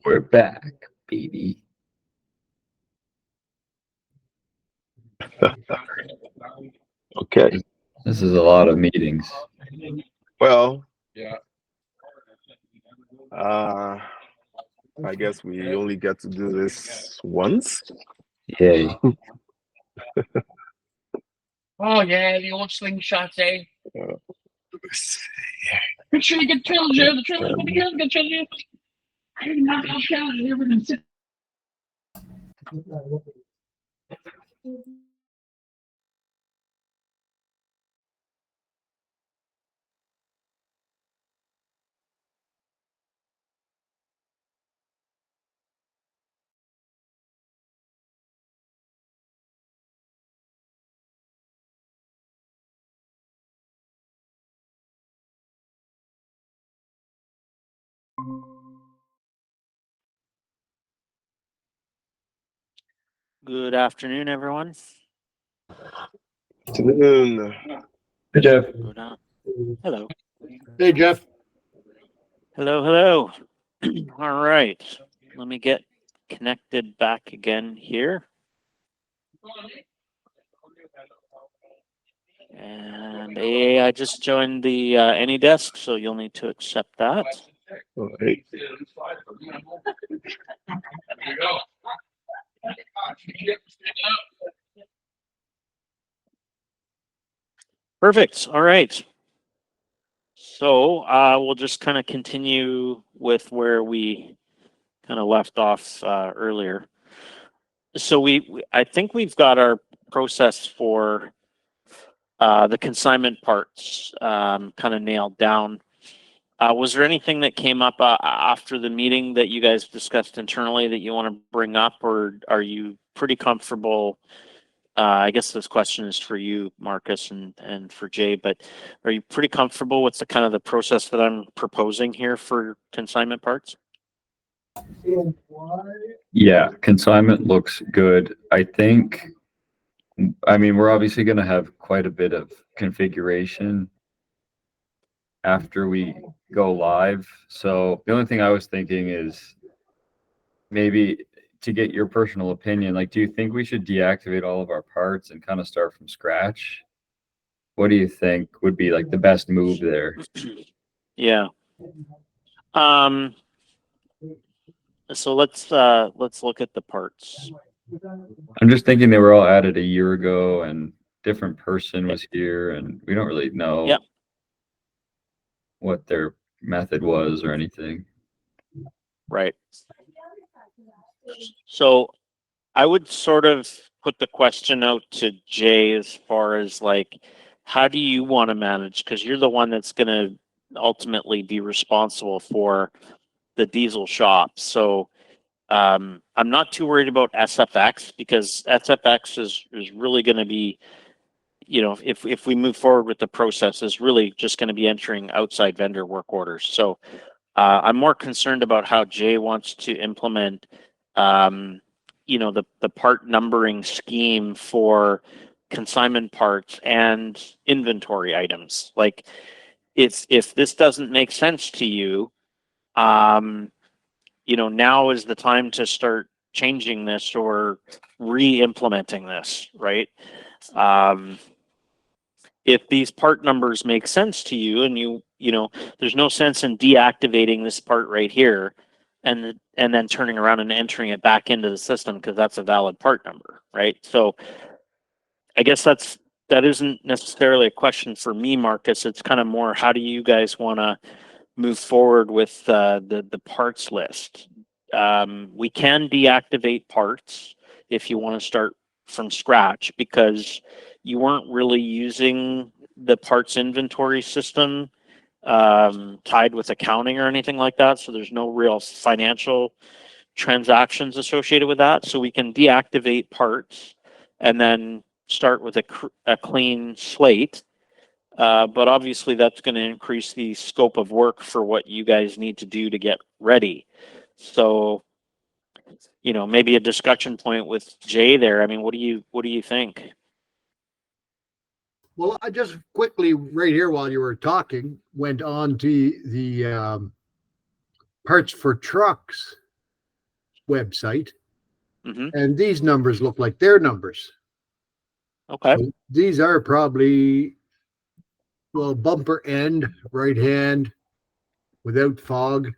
We're back, baby. Okay. This is a lot of meetings. Well, uh, I guess we only get to do this once. Yay. Oh yeah, the old slingshots, eh? Let's Make sure you get kills, yeah. The trailer's gonna kill you, get kills, you. I didn't knock out kills, everything. Sit. Good afternoon, everyone. Afternoon. Hey, Jeff. Good on. Hello. Hey, Jeff. Hello, hello. All right. Let me get connected back again here. And I just joined the AnyDesk, so you'll need to accept that. All right. Perfect. All right. So we'll just kind of continue with where we kind of left off earlier. So I think we've got our process for the consignment parts kind of nailed down. Was there anything that came up after the meeting that you guys discussed internally that you want to bring up, or are you pretty comfortable? I guess this question is for you, Marcus, and for Jay, but are you pretty comfortable with the kind of the process that I'm proposing here for consignment parts? Yeah, consignment looks good. I mean, we're obviously going to have quite a bit of configuration after we go live. So the only thing I was thinking is maybe to get your personal opinion, like, do you think we should deactivate all of our parts and kind of start from scratch? What do you think would be like the best move there? Yeah. So let's look at the parts. I'm just thinking they were all added a year ago and different person was here and we don't really know Yep. what their method was or anything. Right. So I would sort of put the question out to Jay as far as like, how do you want to manage? Because you're the one that's going to ultimately be responsible for the diesel shop. So I'm not too worried about SFX because SFX is really going to be, you know, if we move forward with the process, is really just going to be entering outside vendor work orders. So I'm more concerned about how Jay wants to implement, you know, the part numbering scheme for consignment parts and inventory items. Like, if this doesn't make sense to you, you know, now is the time to start changing this or re-implementing this, right? If these part numbers make sense to you and you know, there's no sense in deactivating this part right here and then turning around and entering it back into the system because that's a valid part number, right? So I guess that isn't necessarily a question for me, Marcus. It's kind of more how do you guys want to move forward with the parts list? We can deactivate parts if you want to start from scratch because you weren't really using the parts inventory system tied with accounting or anything like that. So there's no real financial transactions associated with that. So we can deactivate parts and then start with a clean slate. But obviously that's going to increase the scope of work for what you guys need to do to get ready. So, you know, maybe a discussion point with Jay there. I mean, what do you think? Well, I just quickly right here while you were talking went on to the Parts for Trucks website, Hmm. and these numbers look like their numbers. Okay. So these are probably, well, bumper end, right hand, without fog.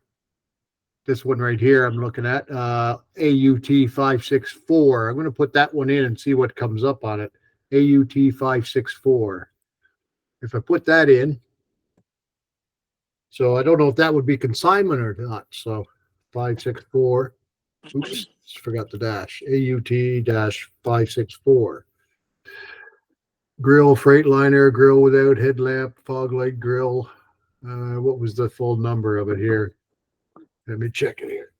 This one right here I'm looking at, AUT 564. I'm going to put that one in and see what comes up on it. AUT 564. If I put that in, so I don't know if that would be consignment or not. So 564. Oops, forgot the dash. AUT dash 564. Grill Freightliner, grill without headlamp, fog light grill. What was the full number of it here? Let me check it here.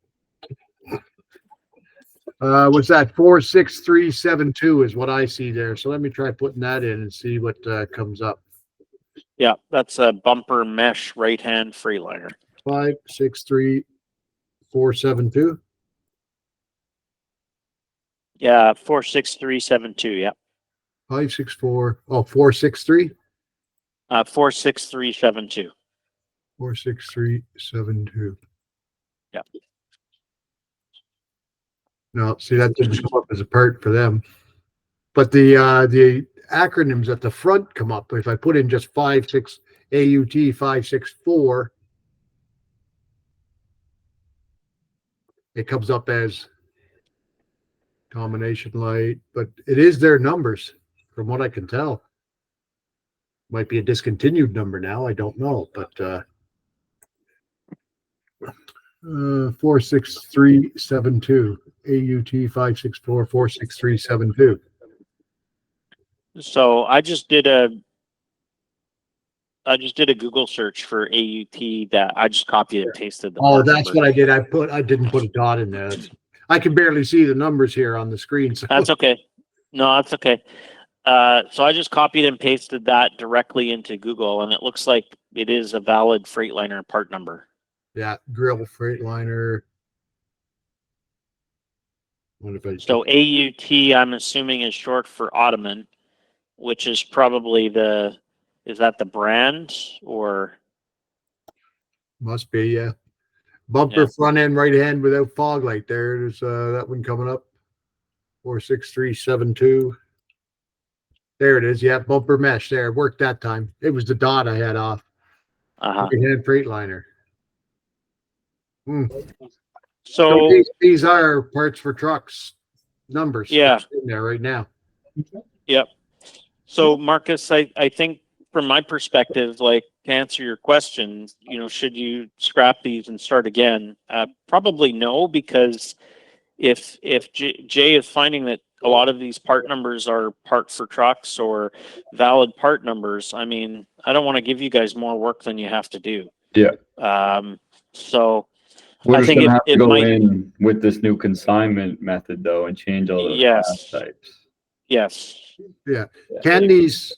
What's that? 46372 is what I see there. So let me try putting that in and see what comes up. Yeah, that's a bumper mesh right hand Freightliner. 563472. Yeah, 46372. Yeah, 564. Oh, 463. 46372. 46372. Yeah. No, see, that didn't come up as a part for them. But the acronyms at the front come up. If I put in just 56 AUT 564, it comes up as combination light, but it is their numbers from what I can tell. Might be a discontinued number now. I don't know, but 46372 AUT 564 46372. So I just did a Google search for AUT that I just copied and pasted the Oh, part that's number. what I did. I didn't put a dot in there. I can barely see the numbers here on the screen. So That's okay. No, that's okay. So I just copied and pasted that directly into Google, and it looks like it is a valid Freightliner part number. yeah, grill Freightliner. What if I So AUT, I'm assuming, is short for Ottoman, which is probably is that the brand or? must be, yeah. Bumper Yeah. front end right hand without fog light. There's that one coming up. 46372. There it is. Yeah, bumper mesh there. It worked that time. It was the dot I had off. Uh-huh. Right hand Freightliner. So So these are Parts for Trucks numbers. Yeah. It's in there right now. Yep. So Marcus, I think from my perspective, like to answer your question, should you scrap these and start again? Probably no, because if Jay is finding that a lot of these part numbers are part for trucks or valid part numbers, I mean, I don't want to give you guys more work than you have to do. Yeah. So We're I just think gonna have to it go might. in with this new consignment method though and change all those Yes. class types. Yes. Yeah. Can these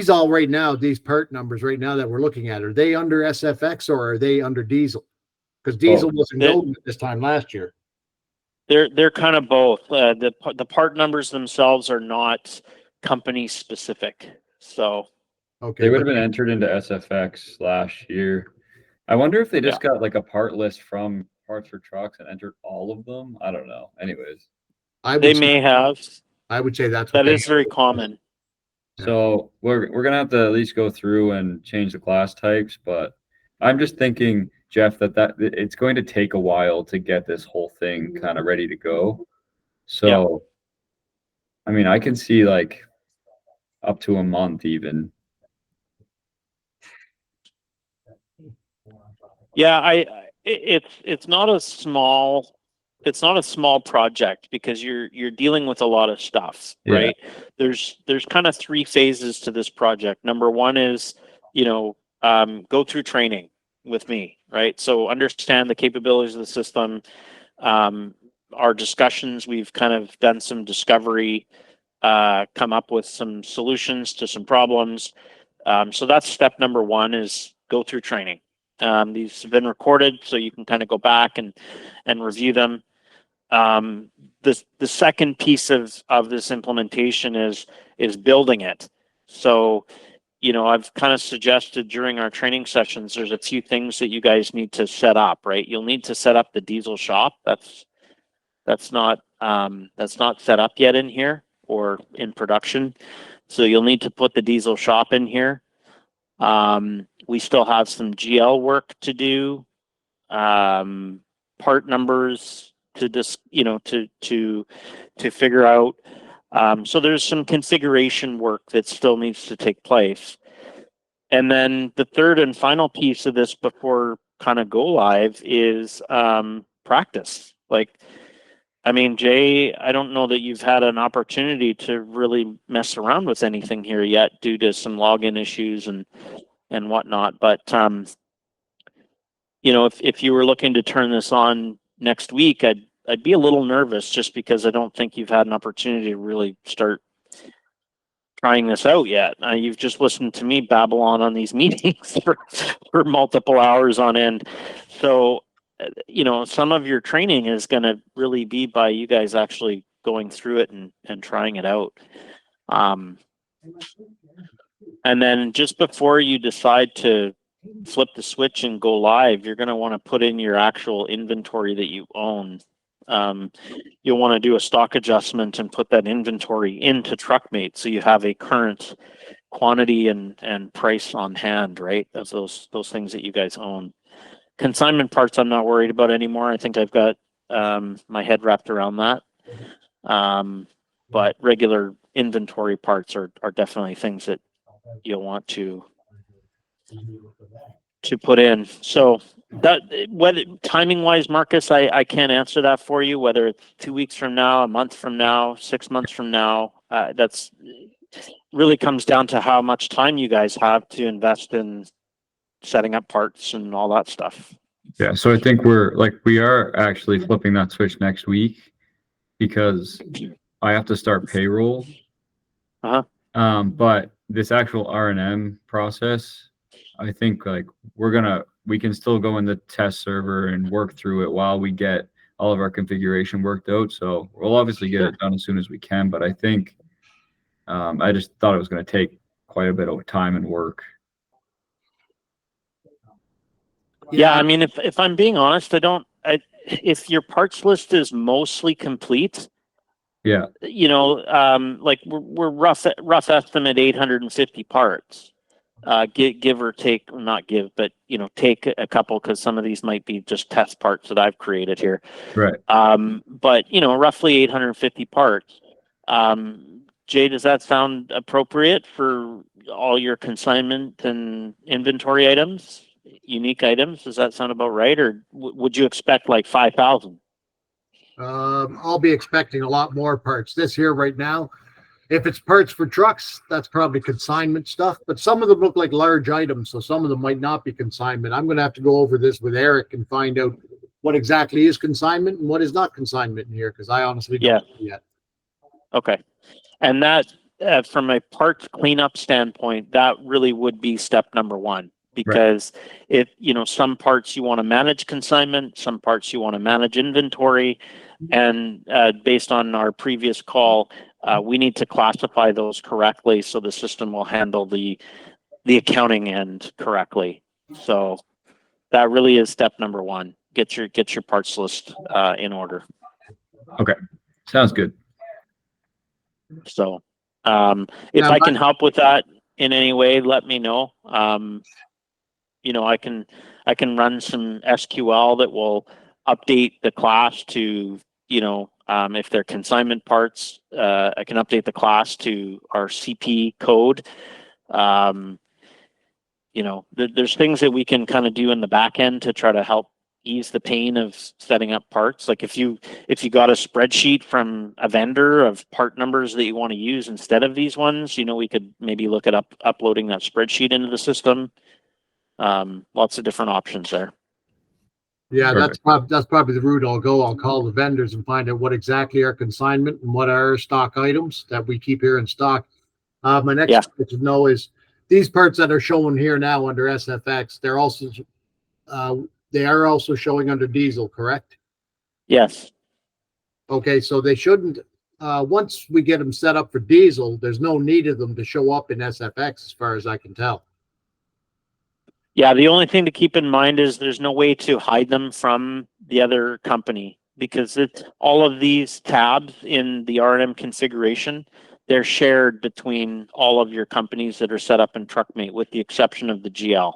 all right now, these part numbers right now that we're looking at, are they under SFX or are they under diesel? Because diesel wasn't going at this time last year. They're kind of both. The part numbers themselves are not company specific. So Okay. They would have been entered into SFX last year. I wonder if they just Yeah. got like a part list from Parts for Trucks and entered all of them. I don't know. Anyways, they may have. I would say that's what That is very common. so we're gonna have to at least go through and change the class types. But I'm just thinking, Jeff, that it's going to take a while to get this whole thing kind of ready to go. So, I mean, I can see like up to a month even. Yeah, it's not a small project because you're dealing with a lot of stuff, Yeah. right? There's kind of three phases to this project. Number one is, go through training with me, right? So understand the capabilities of the system. Our discussions, we've kind of done some discovery, come up with some solutions to some problems. So that's step number one, is go through training. These have been recorded, so you can kind of go back and review them. The second piece of this implementation is building it. So, you know, I've kind of suggested during our training sessions, there's a few things that you guys need to set up, right? You'll need to set up the diesel shop. That's not set up yet in here or in production. So you'll need to put the diesel shop in here. We still have some GL work to do, part numbers to just, you know, to figure out. So there's some configuration work that still needs to take place. And then the third and final piece of this before kind of go live is practice. Like, I mean, Jay, I don't know that you've had an opportunity to really mess around with anything here yet due to some login issues and whatnot. But you know, if you were looking to turn this on next week, I'd be a little nervous just because I don't think you've had an opportunity to really start trying this out yet. You've just listened to me babble on these meetings for multiple hours on end. So, you know, some of your training is going to really be by you guys actually going through it and trying it out. And then just before you decide to flip the switch and go live, you're going to want to put in your actual inventory that you own. You'll want to do a stock adjustment and put that inventory into TruckMate so you have a current quantity and price on hand, right? Of those things that you guys own. Consignment parts I'm not worried about anymore. I think I've got my head wrapped around that. But regular inventory parts are definitely things that you'll want to put in. So that, whether timing wise, Marcus, I can't answer that for you, whether it's 2 weeks from now, a month from now, 6 months from now. That's really comes down to how much time you guys have to invest in setting up parts and all that stuff. Yeah, so I think we are actually flipping that switch next week because I have to start payroll. But this actual R&M process, I think like we can still go in the test server and work through it while we get all of our configuration worked out. So we'll obviously get it done as soon as we can, but I think I just thought it was going to take quite a bit of time and work. Yeah, I mean, if I'm being honest, if your parts list is mostly complete, yeah, you know, like we're rough estimate 850 parts, give or take, not give, but you know, take a couple because some of these might be just test parts that I've created here. right. But you know, roughly 850 parts. Jay, does that sound appropriate for all your consignment and inventory items? Unique items, does that sound about right, or would you expect like 5,000? I'll be expecting a lot more parts this here right now. If it's parts for trucks, that's probably consignment stuff, but some of them look like large items, so some of them might not be consignment. I'm going to have to go over this with Eric and find out what exactly is consignment and what is not consignment in here, because I honestly don't know yet. Okay, and that from a parts cleanup standpoint, that really would be step number one. Because if, you know, some parts you want to manage consignment, some parts you want to manage inventory, and based on our previous call, we need to classify those correctly so the system will handle the accounting end correctly. So that really is step number one. Get your parts list in order. Okay, sounds good. So if I can help with that in any way, let me know. You know, I can run some SQL that will update the class to, you know, if they're consignment parts, I can update the class to our CP code. You know, there's things that we can kind of do in the back end to try to help ease the pain of setting up parts. Like if you got a spreadsheet from a vendor of part numbers that you want to use instead of these ones, you know, we could maybe look at uploading that spreadsheet into the system. Lots of different options there. Yeah, that's probably the route I'll go. I'll call the vendors and find out what exactly are consignment and what are stock items that we keep here in stock. My next question to know is these parts that are showing here now under SFX, they are also showing under diesel, correct? Yes. Okay, so they shouldn't. once we get them set up for diesel, there's no need of them to show up in SFX as far as I can tell. Yeah, the only thing to keep in mind is there's no way to hide them from the other company because all of these tabs in the R&M configuration, they're shared between all of your companies that are set up in TruckMate with the exception of the GL.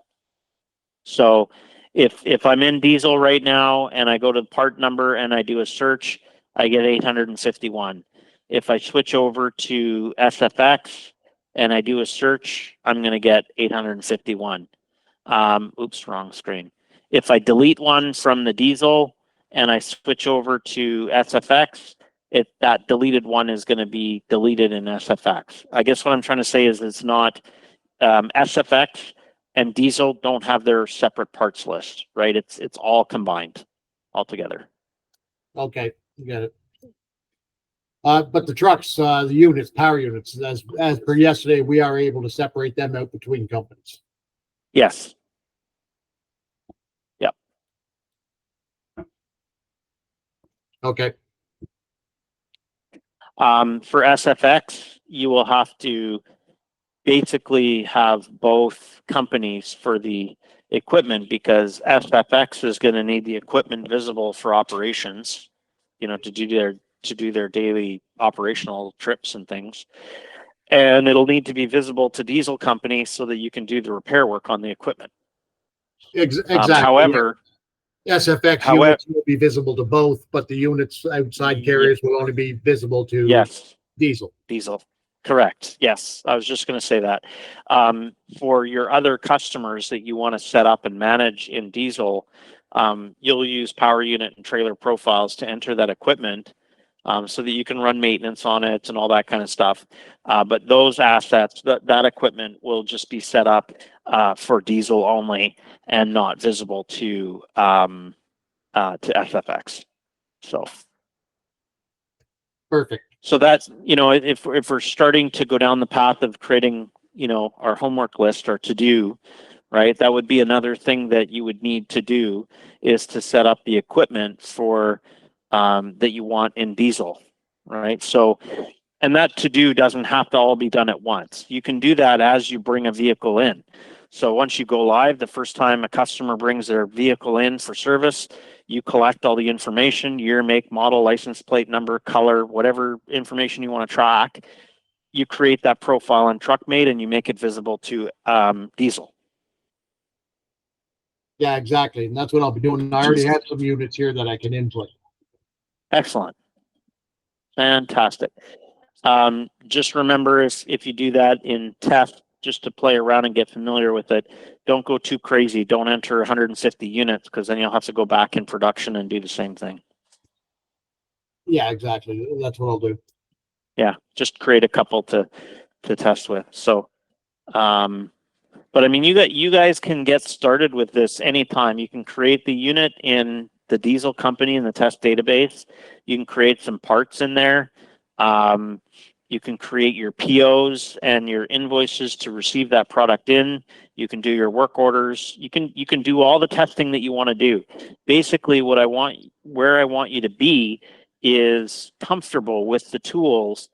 So if I'm in diesel right now and I go to the part number and I do a search, I get 851. If I switch over to SFX and I do a search, I'm going to get 851. Oops, wrong screen. If I delete one from the diesel and I switch over to SFX, that deleted one is going to be deleted in SFX. I guess what I'm trying to say is it's not SFX and diesel don't have their separate parts list, right? It's all combined all together. Okay, you got it. But the trucks, the units, power units, as per yesterday, we are able to separate them out between companies. Yes. Yep. Okay. For SFX, you will have to basically have both companies for the equipment because SFX is going to need the equipment visible for operations, to do their daily operational trips and things. And it'll need to be visible to diesel company so that you can do the repair work on the equipment. Exactly. However, SFX units will be visible to both, but the units outside carriers will only be visible to diesel. Correct. Yes. I was just going to say that. For your other customers that you want to set up and manage in diesel, you'll use power unit and trailer profiles to enter that equipment so that you can run maintenance on it and all that kind of stuff. But those assets, that equipment will just be set up for diesel only and not visible to SFX. So. Perfect. So that's, if we're starting to go down the path of creating, our homework list or to do, right, that would be another thing that you would need to do is to set up the equipment for that you want in diesel, right? So, and that to do doesn't have to all be done at once. You can do that as you bring a vehicle in. So once you go live, the first time a customer brings their vehicle in for service, you collect all the information, year, make, model, license plate number, color, whatever information you want to track. You create that profile in TruckMate and you make it visible to diesel. Yeah, exactly. And that's what I'll be doing. I already have some units here that I can input. Excellent. Fantastic. Just remember if you do that in test, just to play around and get familiar with it, don't go too crazy. Don't enter 150 units because then you'll have to go back in production and do the same thing. Yeah, exactly. That's what I'll do. Yeah, just create a couple to test with. So, but I mean, you guys can get started with this anytime. You can create the unit in the diesel company in the test database. You can create some parts in there. You can create your POs and your invoices to receive that product in. You can do your work orders. You can do all the testing that you want to do. Basically, where I want you to be is comfortable with the tools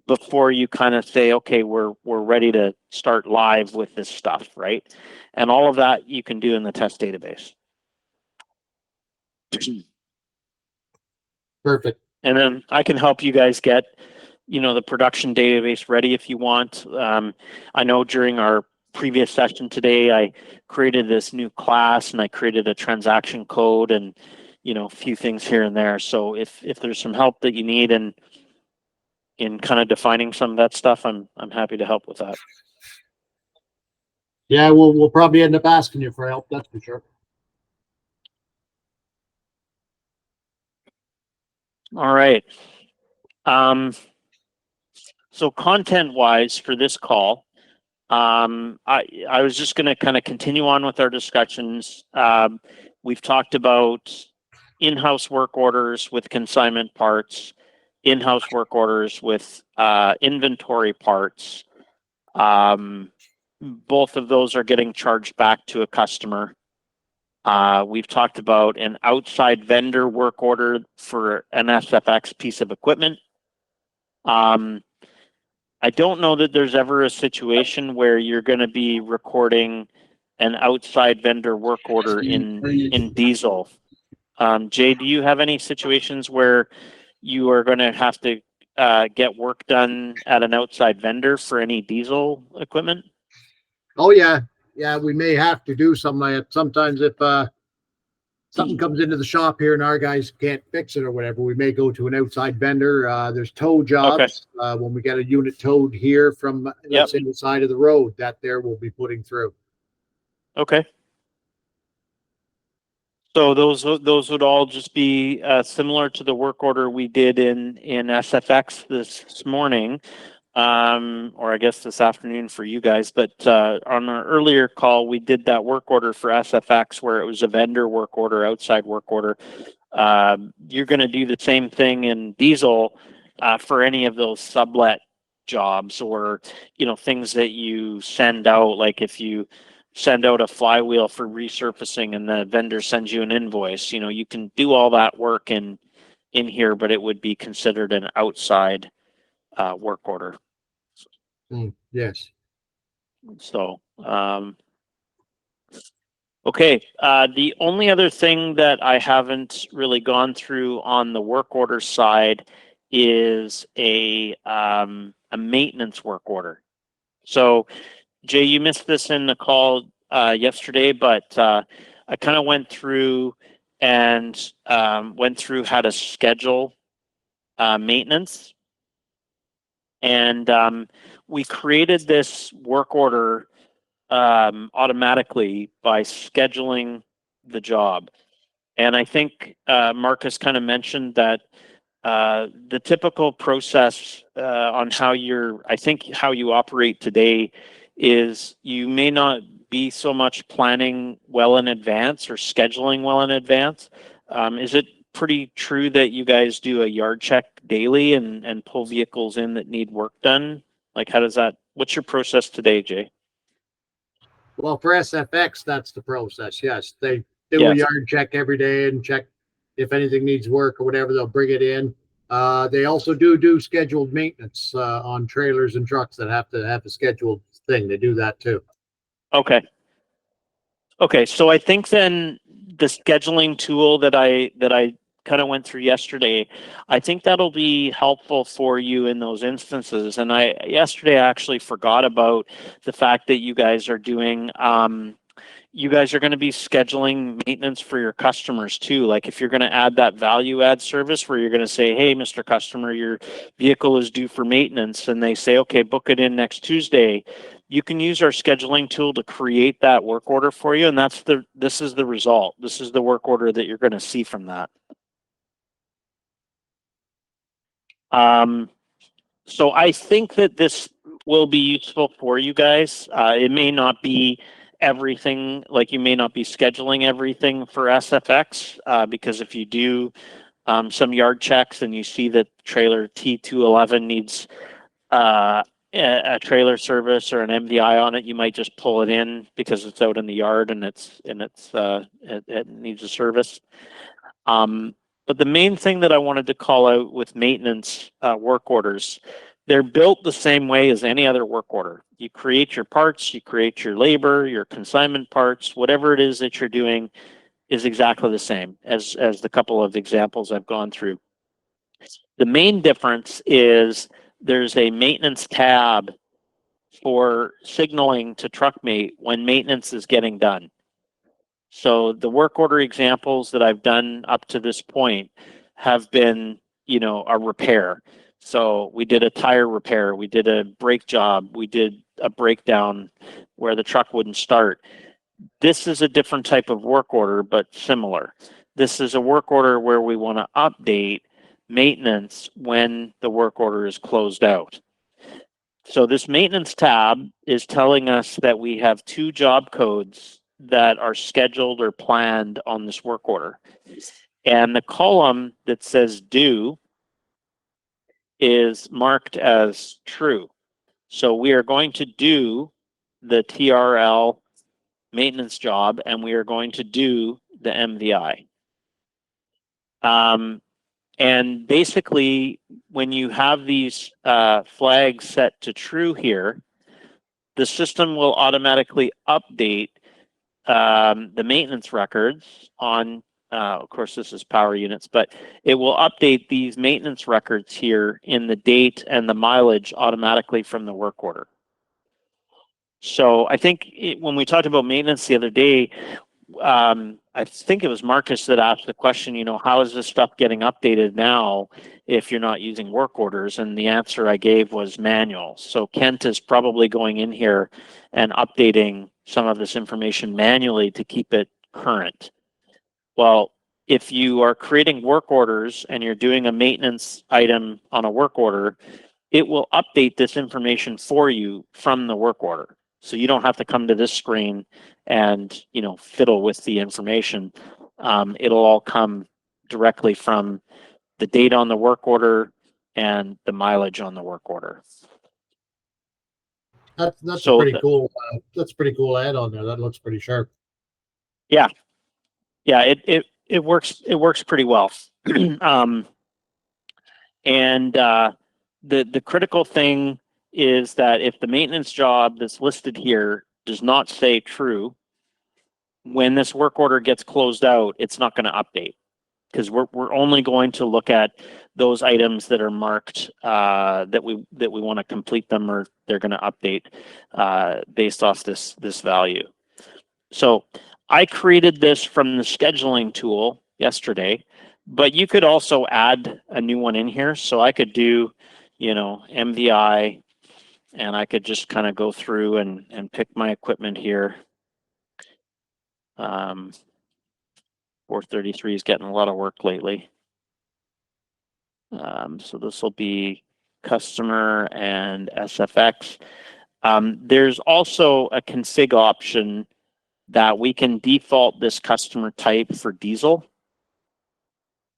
before you kind of say, okay, we're ready to start live with this stuff, right? And all of that you can do in the test database. Perfect. And then I can help you guys get, the production database ready if you want. I know during our previous session today, I created this new class and I created a transaction code and, a few things here and there. So if there's some help that you need in kind of defining some of that stuff, I'm happy to help with that. Yeah, we'll probably end up asking you for help. That's for sure. All right. So content-wise for this call, I was just going to kind of continue on with our discussions. We've talked about in-house work orders with consignment parts, in-house work orders with inventory parts. Both of those are getting charged back to a customer. We've talked about an outside vendor work order for an SFX piece of equipment. I don't know that there's ever a situation where you're going to be recording an outside vendor work order in diesel. Jay, do you have any situations where you are going to have to get work done at an outside vendor for any diesel equipment? Oh yeah. Yeah, we may have to do something like that. Sometimes if something comes into the shop here and our guys can't fix it or whatever, we may go to an outside vendor. There's tow jobs. When we get a unit towed here from, let's say, the side of the road, that there we'll be putting through. Okay. So those would all just be similar to the work order we did in SFX this morning, or I guess this afternoon for you guys. But on our earlier call, we did that work order for SFX where it was a vendor work order, outside work order. You're going to do the same thing in diesel for any of those sublet jobs, or things that you send out, like if you send out a flywheel for resurfacing and the vendor sends you an invoice, you can do all that work in here, but it would be considered an outside work order. Yes. So okay, the only other thing that I haven't really gone through on the work order side is a maintenance work order. So Jay, you missed this in the call yesterday, but I kind of went through and went through how to schedule maintenance. And we created this work order automatically by scheduling the job. And I think Marcus kind of mentioned that the typical process on how how you operate today is you may not be so much planning well in advance or scheduling well in advance. Is it pretty true that you guys do a yard check daily and pull vehicles in that need work done? Like, what's your process today, Jay? Well, for SFX, that's the process. Yes, they do a yard check every day and check if anything needs work or whatever. They'll bring it in. They also do scheduled maintenance on trailers and trucks that have to have a scheduled thing. They do that too. Okay. So I think then the scheduling tool that I kind of went through yesterday, I think that'll be helpful for you in those instances. And yesterday I actually forgot about the fact that you guys are doing you guys are going to be scheduling maintenance for your customers too. Like if you're going to add that value add service where you're going to say, hey, Mr. Customer, your vehicle is due for maintenance. And they say, okay, book it in next Tuesday. You can use our scheduling tool to create that work order for you. And this is the result. This is the work order that you're going to see from that. So I think that this will be useful for you guys. It may not be everything, like you may not be scheduling everything for SFX, because if you do some yard checks and you see that trailer T211 needs a trailer service or an MVI on it, you might just pull it in because it's out in the yard and it needs a service. But the main thing that I wanted to call out with maintenance work orders, they're built the same way as any other work order. You create your parts, you create your labor, your consignment parts, whatever it is that you're doing is exactly the same as the couple of examples I've gone through. The main difference is there's a maintenance tab for signaling to TruckMate when maintenance is getting done. So the work order examples that I've done up to this point have been, a repair. So we did a tire repair, we did a brake job, we did a breakdown where the truck wouldn't start. This is a different type of work order, but similar. This is a work order where we want to update maintenance when the work order is closed out. So this maintenance tab is telling us that we have 2 job codes that are scheduled or planned on this work order. And the column that says due is marked as true. So we are going to do the TRL maintenance job and we are going to do the MVI. And basically, when you have these flags set to true here, the system will automatically update the maintenance records on, of course, this is power units, but it will update these maintenance records here in the date and the mileage automatically from the work order. So I think when we talked about maintenance the other day, I think it was Marcus that asked the question, you know, how is this stuff getting updated now if you're not using work orders? And the answer I gave was manual. So Kent is probably going in here and updating some of this information manually to keep it current. Well, if you are creating work orders and you're doing a maintenance item on a work order, it will update this information for you from the work order. So you don't have to come to this screen and, you know, fiddle with the information. It'll all come directly from the date on the work order and the mileage on the work order. That's So a pretty cool. That's a pretty cool add on there. That looks pretty sharp. Yeah, it works pretty well. And the critical thing is that if the maintenance job that's listed here does not say true, when this work order gets closed out, it's not going to update, because we're only going to look at those items that are marked that we want to complete them, or they're going to update based off this value. So I created this from the scheduling tool yesterday, but you could also add a new one in here. So I could do, you know, MVI, and I could just kind of go through and pick my equipment here. 433 is getting a lot of work lately. So this will be customer and SFX. There's also a config option that we can default this customer type for diesel.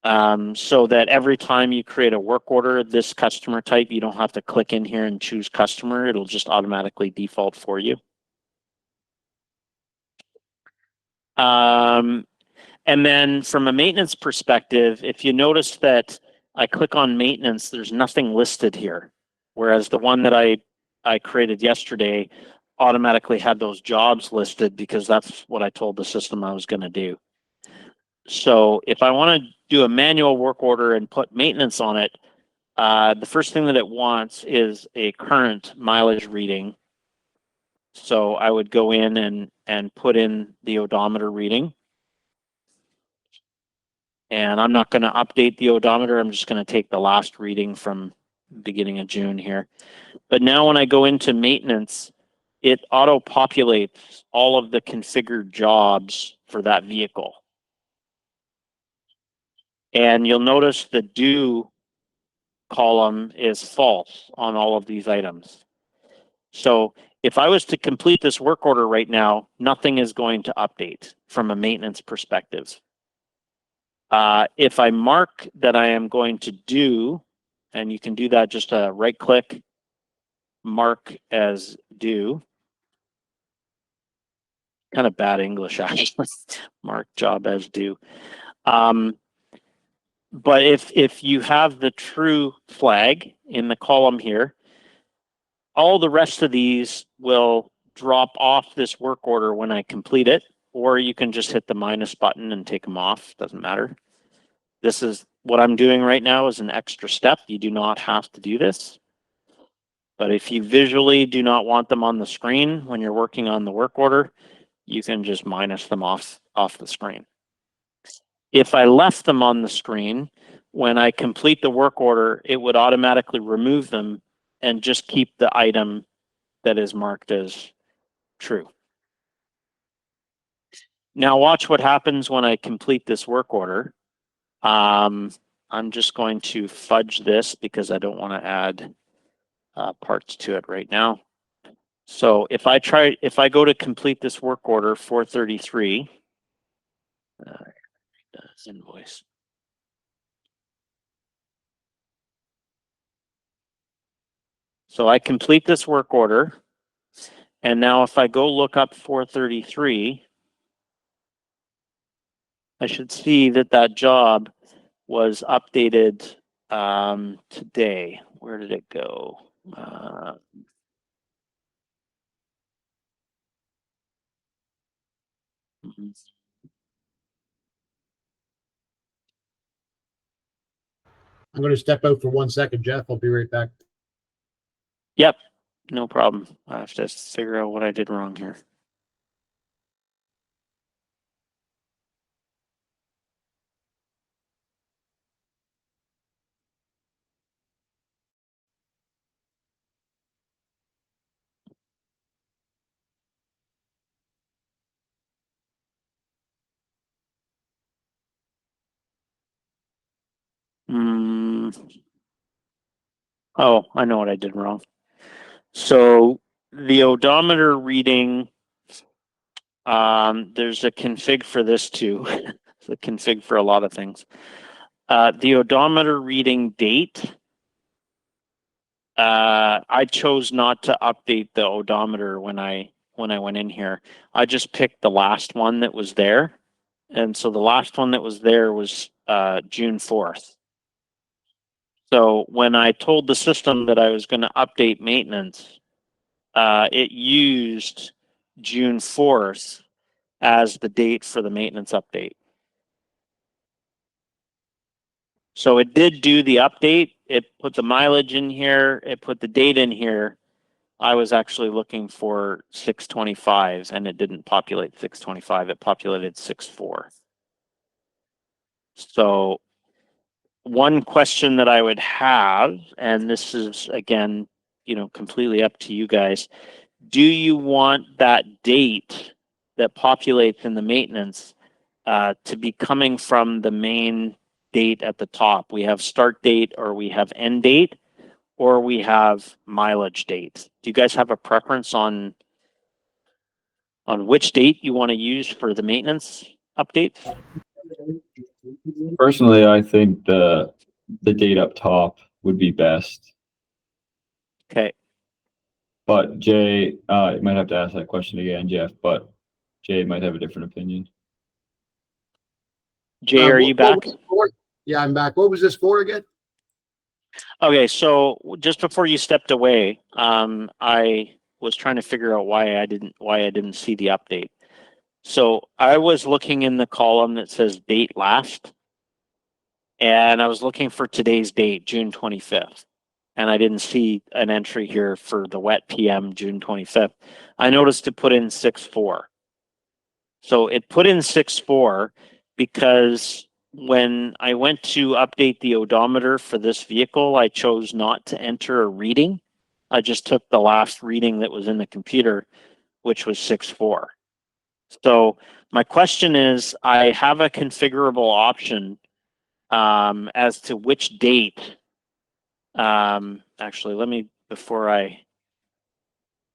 So that every time you create a work order, this customer type, you don't have to click in here and choose customer. It'll just automatically default for you. And then from a maintenance perspective, if you notice that I click on maintenance, there's nothing listed here. Whereas the one that I created yesterday automatically had those jobs listed, because that's what I told the system I was going to do. So if I want to do a manual work order and put maintenance on it, the first thing that it wants is a current mileage reading. So I would go in and put in the odometer reading. And I'm not going to update the odometer. I'm just going to take the last reading from beginning of June here. But now when I go into maintenance, it auto-populates all of the configured jobs for that vehicle. And you'll notice the due column is false on all of these items. So if I was to complete this work order right now, nothing is going to update from a maintenance perspective. If I mark that I am going to do, and you can do that, just a right click, mark as due. Kind of bad English, actually. Mark job as due. But if you have the true flag in the column here, all the rest of these will drop off this work order when I complete it, or you can just hit the minus button and take them off. Doesn't matter. This is what I'm doing right now is an extra step. You do not have to do this. But if you visually do not want them on the screen when you're working on the work order, you can just minus them off the screen. If I left them on the screen, when I complete the work order, it would automatically remove them and just keep the item that is marked as true. Now watch what happens when I complete this work order. I'm just going to fudge this because I don't want to add parts to it right now. So if I go to complete this work order 433, invoice. So I complete this work order, and now if I go look up 433, I should see that that job was updated today. Where did it go? Mhm. I'm going to step out for 1 second, Jeff. I'll be right back. Yep, no problem. I have to figure out what I did wrong here. Oh, I know what I did wrong. So the odometer reading, there's a config for this too. It's a config for a lot of things. The odometer reading date, I chose not to update the odometer when I went in here. I just picked the last one that was there. And so the last one that was there was June 4th. So when I told the system that I was going to update maintenance, it used June 4th as the date for the maintenance update. So it did do the update. It put the mileage in here. It put the date in here. I was actually looking for 625 and it didn't populate 625. It populated 64. So one question that I would have, and this is again, completely up to you guys. Do you want that date that populates in the maintenance to be coming from the main date at the top? We have start date, or we have end date, or we have mileage date. Do you guys have a preference on which date you want to use for the maintenance update? Personally, I think the date up top would be best. Okay. But Jay, you might have to ask that question again, Jeff, but Jay might have a different opinion. Jay, are you back? Yeah, I'm back. What was this for again? Okay, so just before you stepped away, I was trying to figure out why I didn't see the update. So I was looking in the column that says date last, and I was looking for today's date, June 25th, and I didn't see an entry here for the wet PM, June 25th. I noticed it put in 6-4. So it put in 6-4 because when I went to update the odometer for this vehicle, I chose not to enter a reading. I just took the last reading that was in the computer, which was 6-4. So my question is, I have a configurable option as to which date. Actually, let me, before I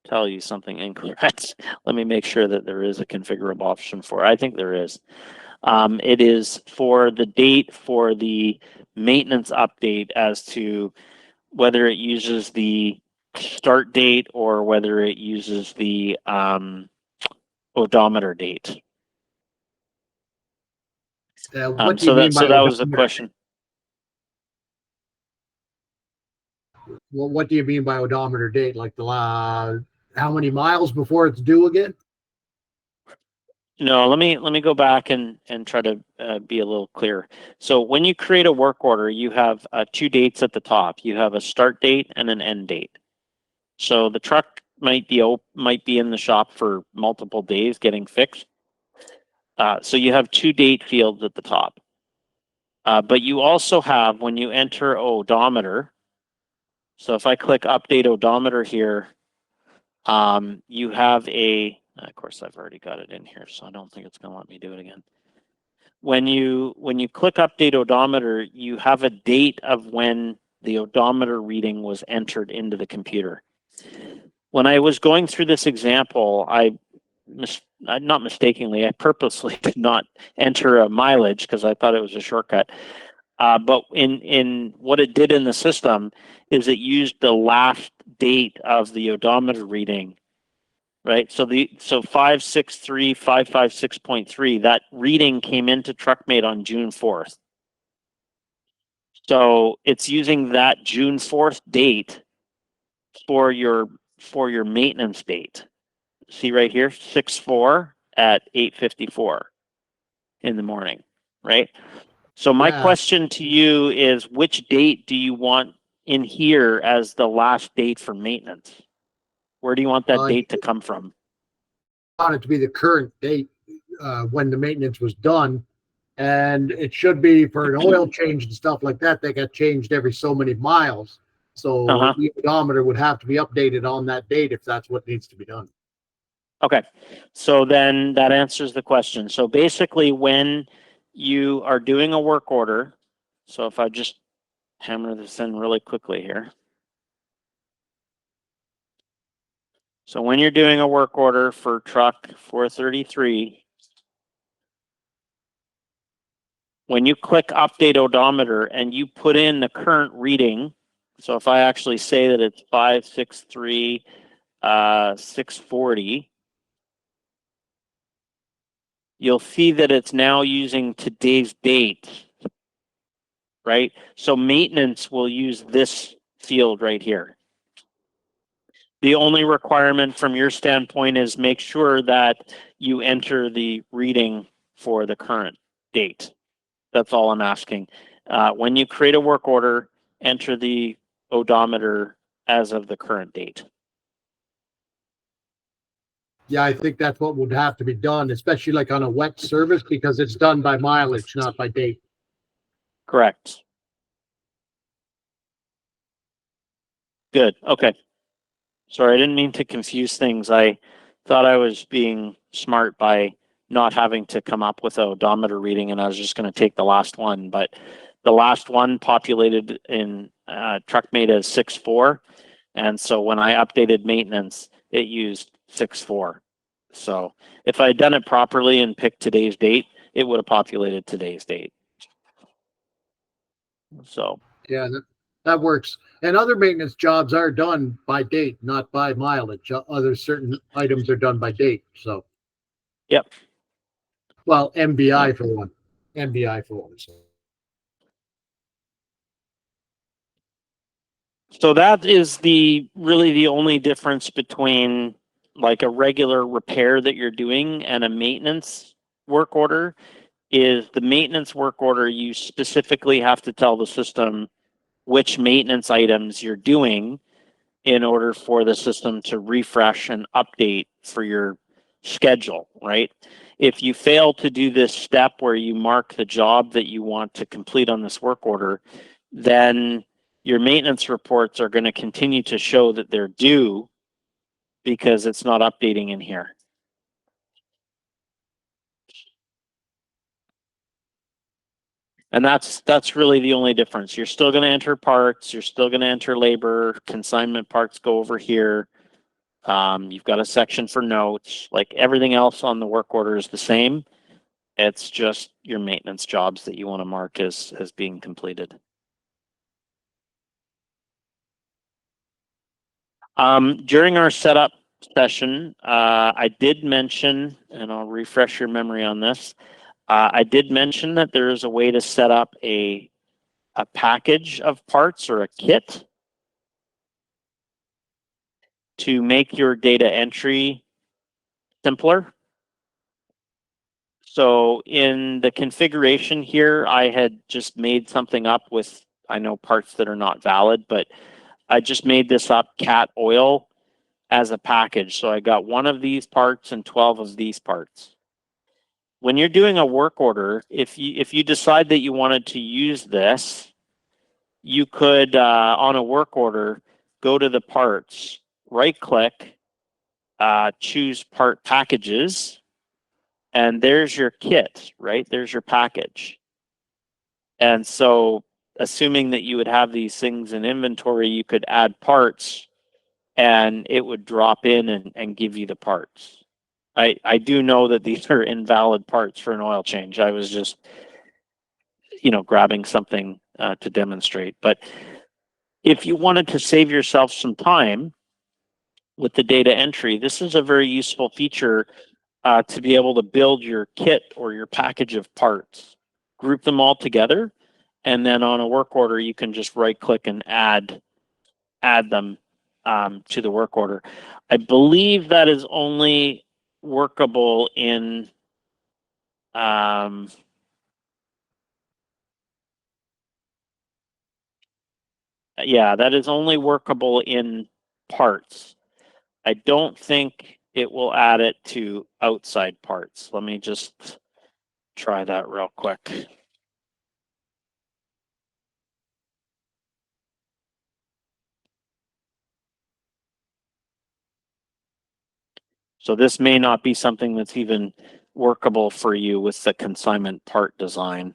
tell you something incorrect, let me make sure that there is a configurable option for it. I think there is. It is for the date for the maintenance update as to whether it uses the start date or whether it uses the odometer date. What do you mean by that was the odometer? question. Well, what do you mean by odometer date? Like how many miles before it's due again? No, let me go back and try to be a little clearer. So when you create a work order, you have two dates at the top. You have a start date and an end date. So the truck might be in the shop for multiple days getting fixed. So you have two date fields at the top. But you also have, when you enter odometer, so if I click update odometer here, you have of course I've already got it in here, so I don't think it's going to let me do it again. When you click update odometer, you have a date of when the odometer reading was entered into the computer. When I was going through this example, not mistakenly, I purposely did not enter a mileage because I thought it was a shortcut. But in what it did in the system is it used the last date of the odometer reading, right? So 563.556.3, that reading came into TruckMate on June 4th. So it's using that June 4th date for your maintenance date. See right here, 6/4 at 8:54 in the morning, right? So my Yeah. question to you is, which date do you want in here as the last date for maintenance? Where do you want that date to come from? I want it to be the current date when the maintenance was done. And it should be for an oil change and stuff like that. They got changed every so many miles. So the odometer would have to be updated on that date if that's what needs to be done. Okay, so then that answers the question. So basically, when you are doing a work order, so if I just hammer this in really quickly here. So when you're doing a work order for truck 433, when you click update odometer and you put in the current reading, so if I actually say that it's 563 640, you'll see that it's now using today's date, right? So maintenance will use this field right here. The only requirement from your standpoint is make sure that you enter the reading for the current date. That's all I'm asking. When you create a work order, enter the odometer as of the current date. Yeah, I think that's what would have to be done, especially like on a wet service, because it's done by mileage, not by date. Correct. Good. Okay. Sorry, I didn't mean to confuse things. I thought I was being smart by not having to come up with a odometer reading, and I was just going to take the last one. But the last one populated in TruckMate as 6/4, and so when I updated maintenance, it used 6/4. So if I had done it properly and picked today's date, it would have populated today's date. So Yeah, that works. And other maintenance jobs are done by date, not by mileage. Other certain items are done by date. So, yep. well, MBI for one. MBI for one. So that is really the only difference between like a regular repair that you're doing and a maintenance work order. Is the maintenance work order, you specifically have to tell the system which maintenance items you're doing in order for the system to refresh and update for your schedule, right? If you fail to do this step where you mark the job that you want to complete on this work order, then your maintenance reports are going to continue to show that they're due because it's not updating in here. And that's really the only difference. You're still going to enter parts. You're still going to enter labor. Consignment parts go over here. You've got a section for notes. Like everything else on the work order is the same. It's just your maintenance jobs that you want to mark as being completed. During our setup session, I did mention, and I'll refresh your memory on this. I did mention that there is a way to set up a package of parts or a kit to make your data entry simpler. So in the configuration here, I had just made something up with, I know, parts that are not valid, but I just made this up, cat oil, as a package. So I got one of these parts and 12 of these parts. When you're doing a work order, if you decide that you wanted to use this, you could, on a work order, go to the parts, right click, choose part packages, and there's your kit, right? There's your package. And so assuming that you would have these things in inventory, you could add parts and it would drop in and give you the parts. I do know that these are invalid parts for an oil change. I was just, grabbing something to demonstrate. But if you wanted to save yourself some time with the data entry, this is a very useful feature to be able to build your kit or your package of parts, group them all together, and then on a work order, you can just right click and add them to the work order. I believe that is only workable in yeah, that is only workable in parts. I don't think it will add it to outside parts. Let me just try that real quick. So this may not be something that's even workable for you with the consignment part design.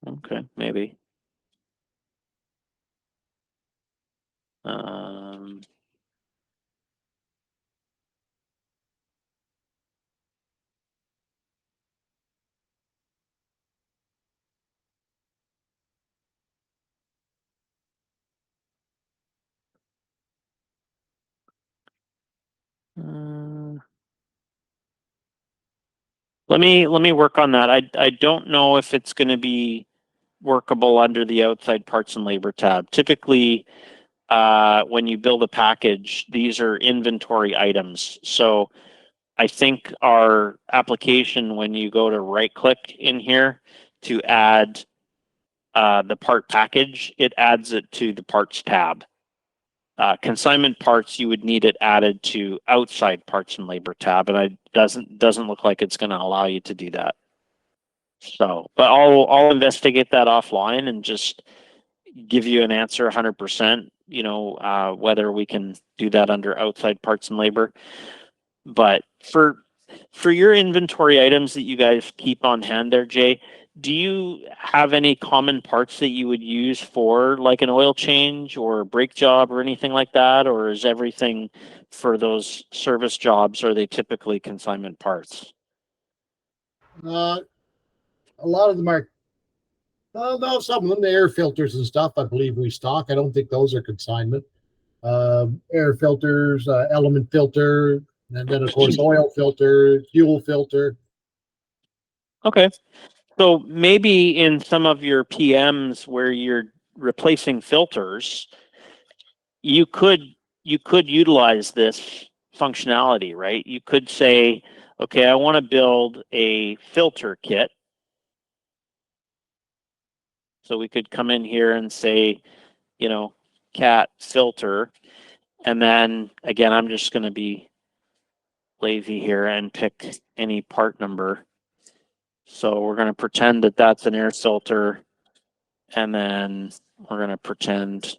Okay, maybe. Let me work on that. I don't know if it's going to be workable under the outside parts and labor tab. Typically, when you build a package, these are inventory items. So I think our application, when you go to right click in here to add the part package, it adds it to the parts tab. Consignment parts, you would need it added to outside parts and labor tab, and it doesn't look like it's going to allow you to do that. So, but I'll investigate that offline and just give you an answer 100%. You know, whether we can do that under outside parts and labor. But for your inventory items that you guys keep on hand there, Jay, do you have any common parts that you would use for like an oil change or a brake job or anything like that? Or is everything for those service jobs, are they typically consignment parts? A lot of them are, no, some of them, the air filters and stuff, I believe we stock. I don't think those are consignment. Air filters, element filter, and then of course oil filter, fuel filter. Okay. So maybe in some of your PMs where you're replacing filters, you could utilize this functionality, right? You could say, okay, I want to build a filter kit. So we could come in here and say, you know, cat filter. And then again, I'm just going to be lazy here and pick any part number. So we're going to pretend that that's an air filter. And then we're going to pretend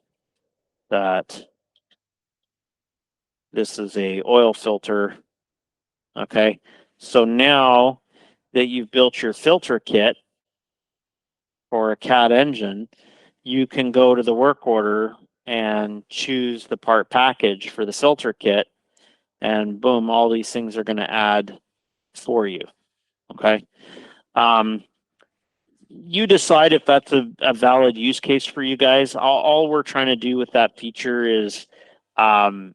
that this is a oil filter. Okay. So now that you've built your filter kit for a cat engine, you can go to the work order and choose the part package for the filter kit, and boom, all these things are going to add for you. Okay. You decide if that's a valid use case for you guys. All we're trying to do with that feature is put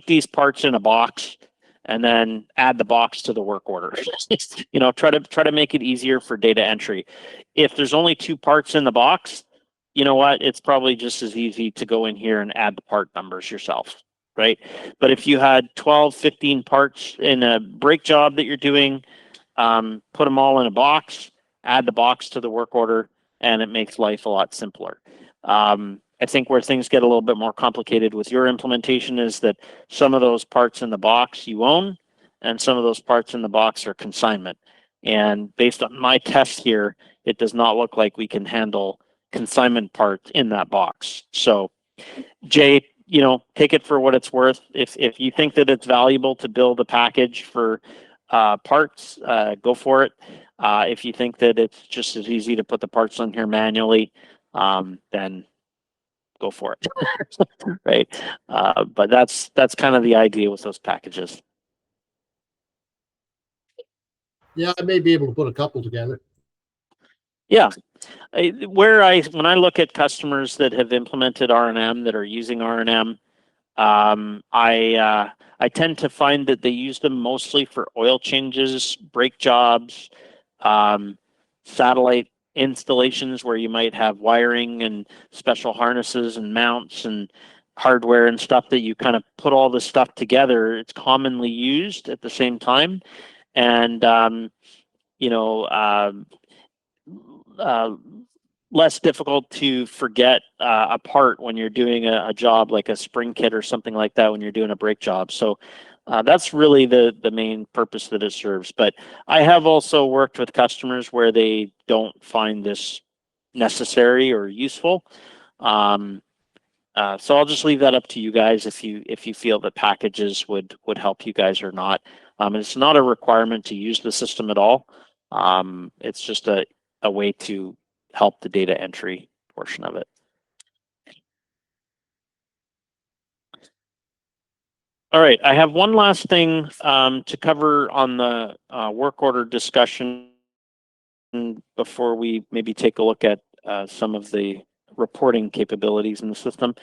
these parts in a box and then add the box to the work order. You know, try to make it easier for data entry. If there's only 2 parts in the box, you know what? It's probably just as easy to go in here and add the part numbers yourself, right? But if you had 12, 15 parts in a brake job that you're doing, put them all in a box, add the box to the work order, and it makes life a lot simpler. I think where things get a little bit more complicated with your implementation is that some of those parts in the box you own, and some of those parts in the box are consignment. And based on my test here, it does not look like we can handle consignment parts in that box. So, Jay, you know, take it for what it's worth. If you think that it's valuable to build a package for parts, go for it. If you think that it's just as easy to put the parts on here manually, then go for it. Right. But that's kind of the idea with those packages. Yeah, I may be able to put a couple together. Yeah. When I look at customers that have implemented R&M, that are using R&M, I tend to find that they use them mostly for oil changes, brake jobs, satellite installations where you might have wiring and special harnesses and mounts and hardware and stuff that you kind of put all this stuff together. It's commonly used at the same time, and you know, less difficult to forget a part when you're doing a job like a spring kit or something like that when you're doing a brake job. So that's really the main purpose that it serves. But I have also worked with customers where they don't find this necessary or useful. So I'll just leave that up to you guys if you feel that packages would help you guys or not. It's not a requirement to use the system at all. It's just a way to help the data entry portion of it. All right, I have one last thing to cover on the work order discussion before we maybe take a look at some of the reporting capabilities in the system.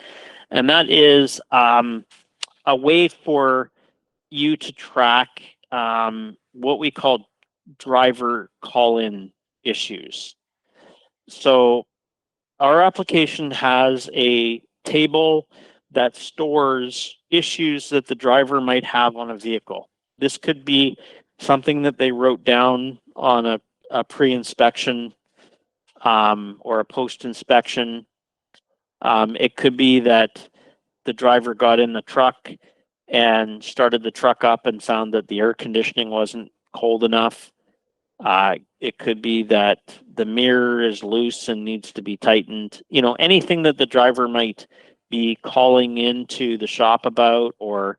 And that is a way for you to track what we call driver call-in issues. So our application has a table that stores issues that the driver might have on a vehicle. This could be something that they wrote down on a pre-inspection or a post-inspection. It could be that the driver got in the truck and started the truck up and found that the air conditioning wasn't cold enough. It could be that the mirror is loose and needs to be tightened. You know, anything that the driver might be calling into the shop about, or,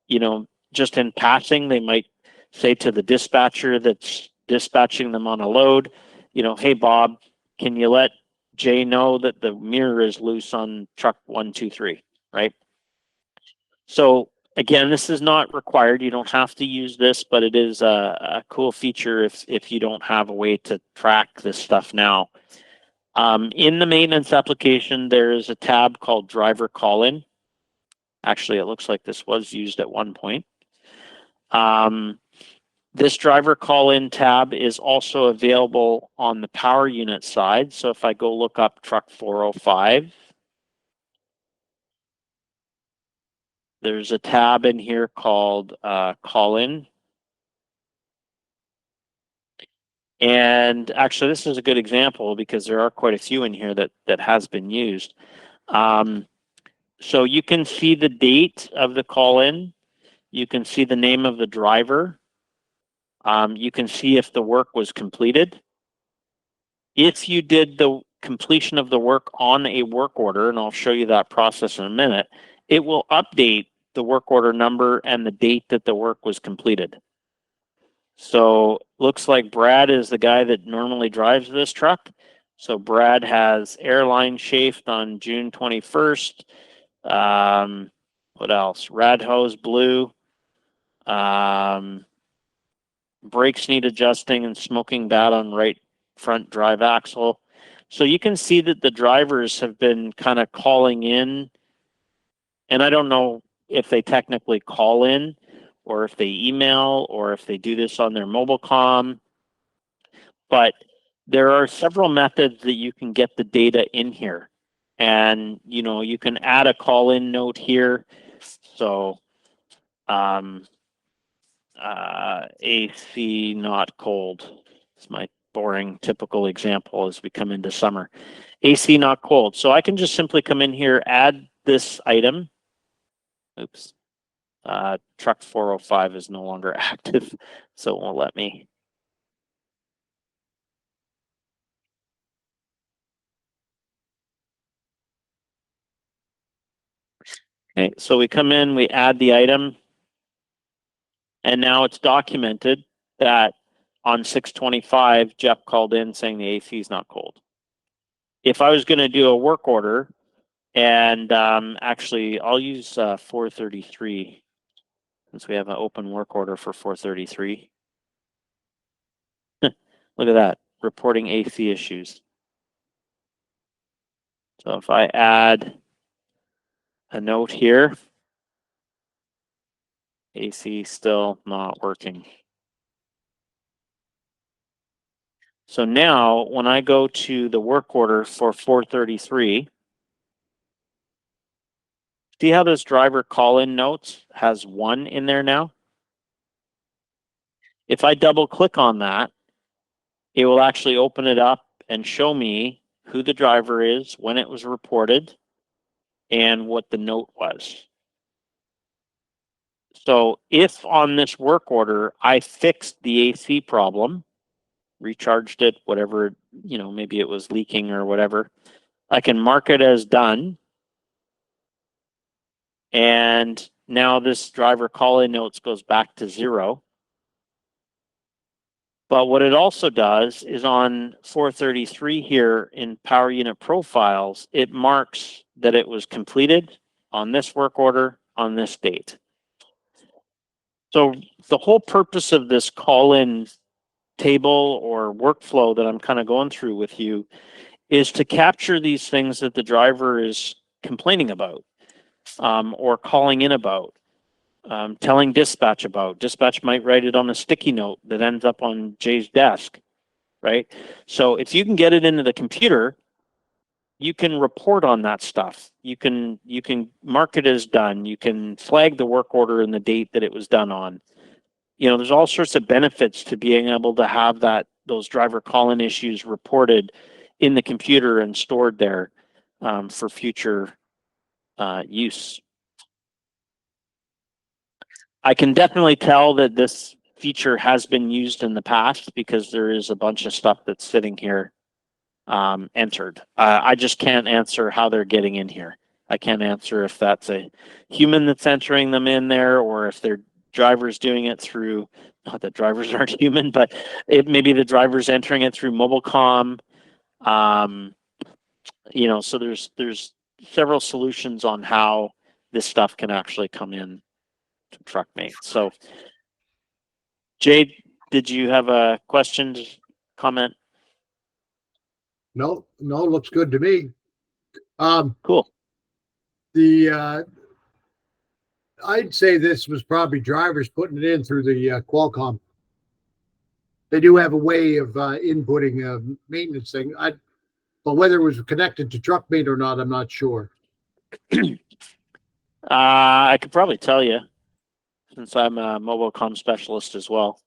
you know, just in passing, they might say to the dispatcher that's dispatching them on a load, you know, hey, Bob, can you let Jay know that the mirror is loose on truck 123, right? So again, this is not required. You don't have to use this, but it is a cool feature if you don't have a way to track this stuff now. In the maintenance application, there is a tab called Driver Call-In. Actually, it looks like this was used at one point. This Driver Call-In tab is also available on the power unit side. So if I go look up truck 405, there's a tab in here called Call-In. And actually, this is a good example because there are quite a few in here that has been used. So you can see the date of the call-in. You can see the name of the driver. You can see if the work was completed. If you did the completion of the work on a work order, and I'll show you that process in a minute, it will update the work order number and the date that the work was completed. So looks like Brad is the guy that normally drives this truck. So Brad has airline chafed on June 21st. What else? Rad hose blew. Brakes need adjusting and smoking bad on right front drive axle. So you can see that the drivers have been kind of calling in, and I don't know if they technically call in or if they email or if they do this on their mobile comm, but there are several methods that you can get the data in here. And, you know, you can add a call-in note here. So AC not cold. It's my boring typical example as we come into summer. AC not cold. So I can just simply come in here, add this item. Oops. Truck 405 is no longer active, so it won't let me. Okay, so we come in, we add the item, and now it's documented that on 6/25, Jeff called in saying the AC is not cold. If I was going to do a work order, and actually I'll use 433 since we have an open work order for 433. Look at that. reporting AC issues. So if I add a note here, AC still not working. So now when I go to the work order for 433, see how this driver call-in notes has 1 in there now? If I double click on that, it will actually open it up and show me who the driver is, when it was reported, and what the note was. So if on this work order, I fixed the AC problem, recharged it, whatever, maybe it was leaking or whatever, I can mark it as done. And now this driver call-in notes goes back to 0. But what it also does is on 433 here in power unit profiles, it marks that it was completed on this work order on this date. So the whole purpose of this call-in table or workflow that I'm kind of going through with you is to capture these things that the driver is complaining about or calling in about. Telling dispatch about. Dispatch might write it on a sticky note that ends up on Jay's desk, right? So if you can get it into the computer, you can report on that stuff. You can mark it as done. You can flag the work order and the date that it was done on. There's all sorts of benefits to being able to have those driver call-in issues reported in the computer and stored there for future use. I can definitely tell that this feature has been used in the past because there is a bunch of stuff that's sitting here entered. I just can't answer how they're getting in here. I can't answer if that's a human that's entering them in there or if their driver's doing it through, not that drivers aren't human, but maybe the driver's entering it through MobileCom. So there's several solutions on how this stuff can actually come in to TruckMate. So, Jade, did you have a question, comment? No, looks good to me. Cool. I'd say this was probably drivers putting it in through the Qualcomm. They do have a way of inputting a maintenance thing. But whether it was connected to TruckMate or not, I'm not sure. I could probably tell you, since I'm a MobileCom specialist as well.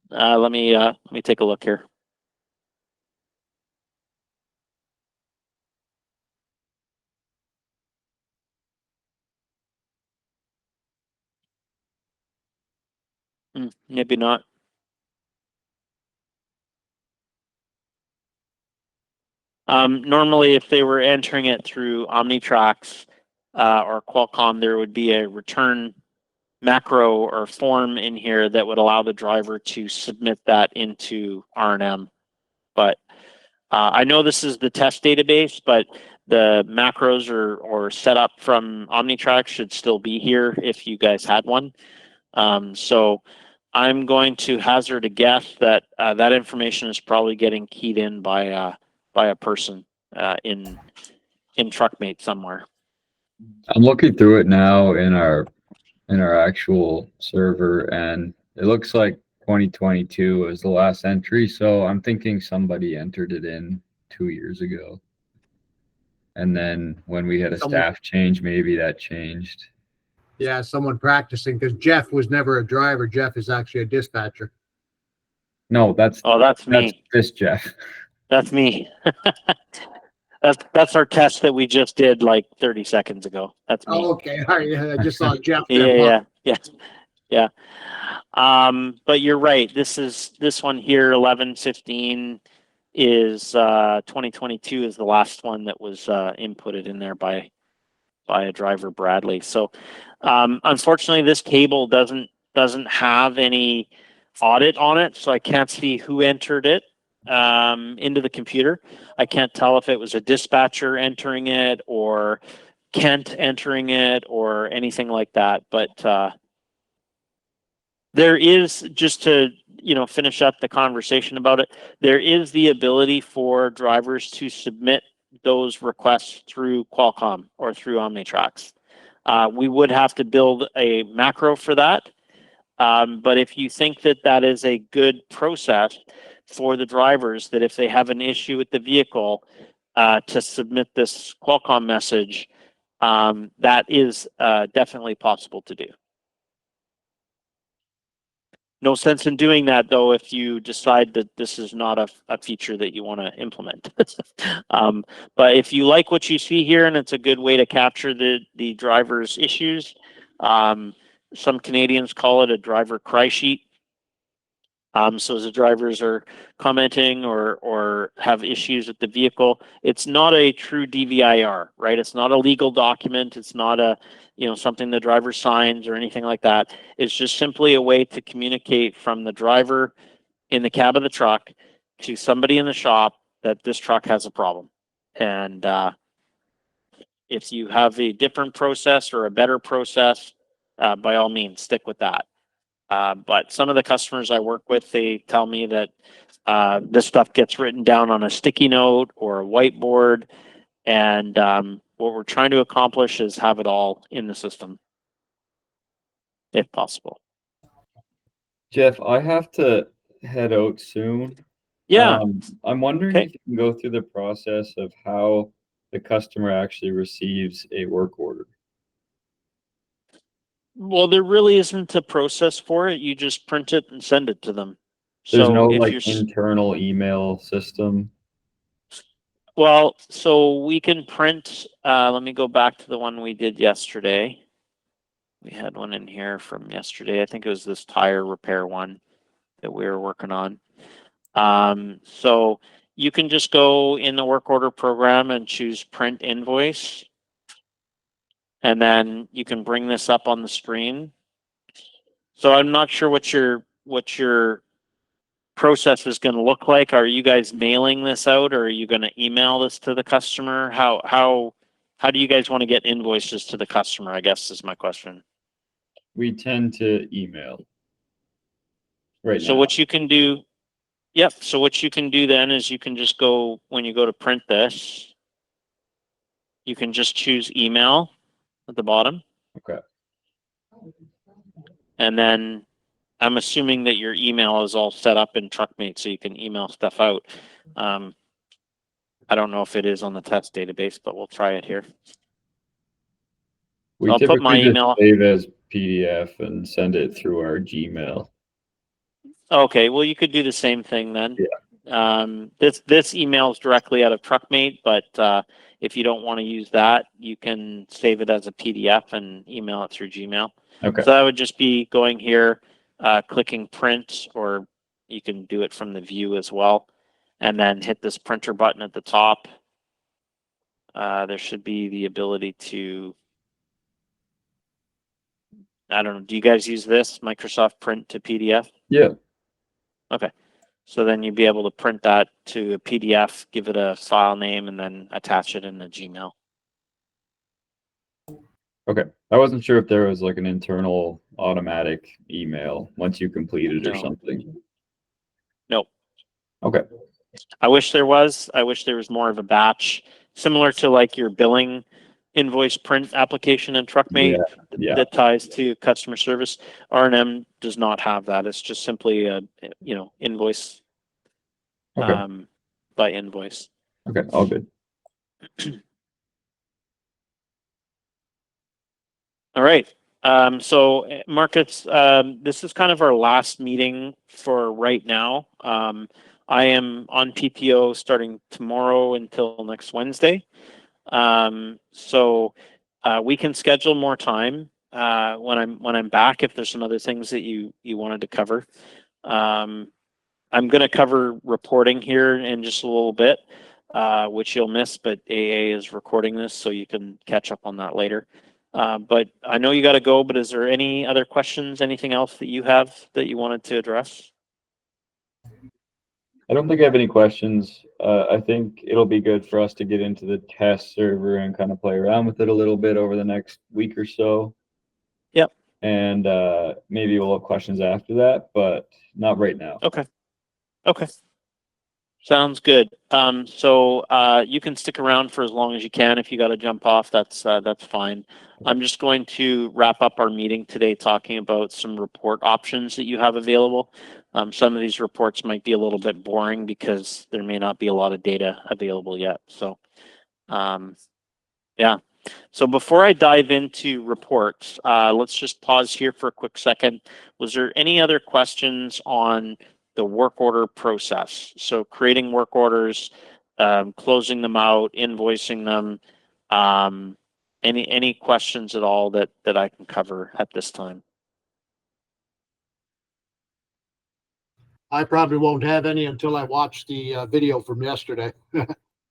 Let me take a look here. Maybe not. Normally, if they were entering it through Omnitrax or Qualcomm, there would be a return macro or form in here that would allow the driver to submit that into R&M. But I know this is the test database, but the macros or setup from Omnitrax should still be here if you guys had one. So I'm going to hazard a guess that that information is probably getting keyed in by a person in TruckMate somewhere. I'm looking through it now in our actual server, and it looks like 2022 was the last entry. So I'm thinking somebody entered it in 2 years ago. And then when we had a staff change, maybe that changed. Yeah, someone practicing, because Jeff was never a driver. Jeff is actually a dispatcher. No, that's me. This Jeff. That's me. That's our test that we just did like 30 seconds ago. That's me. Oh, okay. All right. I just saw Jeff. Yeah. But you're right. This one here, 1115, is 2022 is the last one that was inputted in there by a driver, Bradley. So unfortunately, this cable doesn't have any audit on it, so I can't see who entered it into the computer. I can't tell if it was a dispatcher entering it or Kent entering it or anything like that. But there is, just to finish up the conversation about it, there is the ability for drivers to submit those requests through Qualcomm or through Omnitrax. We would have to build a macro for that. But if you think that that is a good process for the drivers, that if they have an issue with the vehicle, to submit this Qualcomm message, that is definitely possible to do. No sense in doing that, though, if you decide that this is not a feature that you want to implement. But if you like what you see here and it's a good way to capture the driver's issues, some Canadians call it a driver cry sheet. So as the drivers are commenting or have issues with the vehicle, it's not a true DVIR, right? It's not a legal document. It's not a, something the driver signs or anything like that. It's just simply a way to communicate from the driver in the cab of the truck to somebody in the shop that this truck has a problem. And if you have a different process or a better process, by all means, stick with that. But some of the customers I work with, they tell me that this stuff gets written down on a sticky note or a whiteboard. And what we're trying to accomplish is have it all in the system, if possible. Jeff, I have to head out soon. Yeah. I'm wondering Okay. if you can go through the process of how the customer actually receives a work order. Well, there really isn't a process for it. You just print it and send it to them. There's So no if like you're internal email system. well, so we can print. Let me go back to the one we did yesterday. We had one in here from yesterday. I think it was this tire repair one that we were working on. So you can just go in the work order program and choose print invoice. And then you can bring this up on the screen. So I'm not sure what your process is going to look like. Are you guys mailing this out, or are you going to email this to the customer? How do you guys want to get invoices to the customer, I guess is my question. We tend to email right So now. what you can do, yep. So what you can do then is you can just go, when you go to print this, you can just choose email at the bottom. Okay. And then I'm assuming that your email is all set up in TruckMate so you can email stuff out. I don't know if it is on the test database, but we'll try it here. We I'll put typically my just email. save as PDF and send it through our Gmail. Okay, well, you could do the same thing then. Yeah. This emails directly out of TruckMate, but if you don't want to use that, you can save it as a PDF and email it through Gmail. Okay. So that would just be going here, clicking print, or you can do it from the view as well, and then hit this printer button at the top. There should be the ability to, I don't know, do you guys use this, Microsoft Print to PDF? Yeah. Okay. So then you'd be able to print that to a PDF, give it a file name, and then attach it in the Gmail. Okay. I wasn't sure if there was like an internal automatic email once you completed or No. something. Nope. Okay. I wish there was. I wish there was more of a batch, similar to like your billing invoice print application in TruckMate Yeah. that ties to customer service. R&M does not have that. It's just simply a invoice Okay. by invoice. Okay. All good. All right. So Marcus, this is kind of our last meeting for right now. I am on PTO starting tomorrow until next Wednesday. So we can schedule more time when I'm back if there's some other things that you wanted to cover. I'm going to cover reporting here in just a little bit, which you'll miss, but AA is recording this, so you can catch up on that later. But I know you got to go, but is there any other questions, anything else that you have that you wanted to address? I don't think I have any questions. I think it'll be good for us to get into the test server and kind of play around with it a little bit over the next week or so. Yep. and maybe we'll have questions after that, but not right now. Okay. Okay. Sounds good. So you can stick around for as long as you can. If you got to jump off, that's fine. I'm just going to wrap up our meeting today talking about some report options that you have available. Some of these reports might be a little bit boring because there may not be a lot of data available yet. So yeah. So before I dive into reports, let's just pause here for a quick second. Was there any other questions on the work order process? So creating work orders, closing them out, invoicing them. Any questions at all that I can cover at this time? I probably won't have any until I watch the video from yesterday.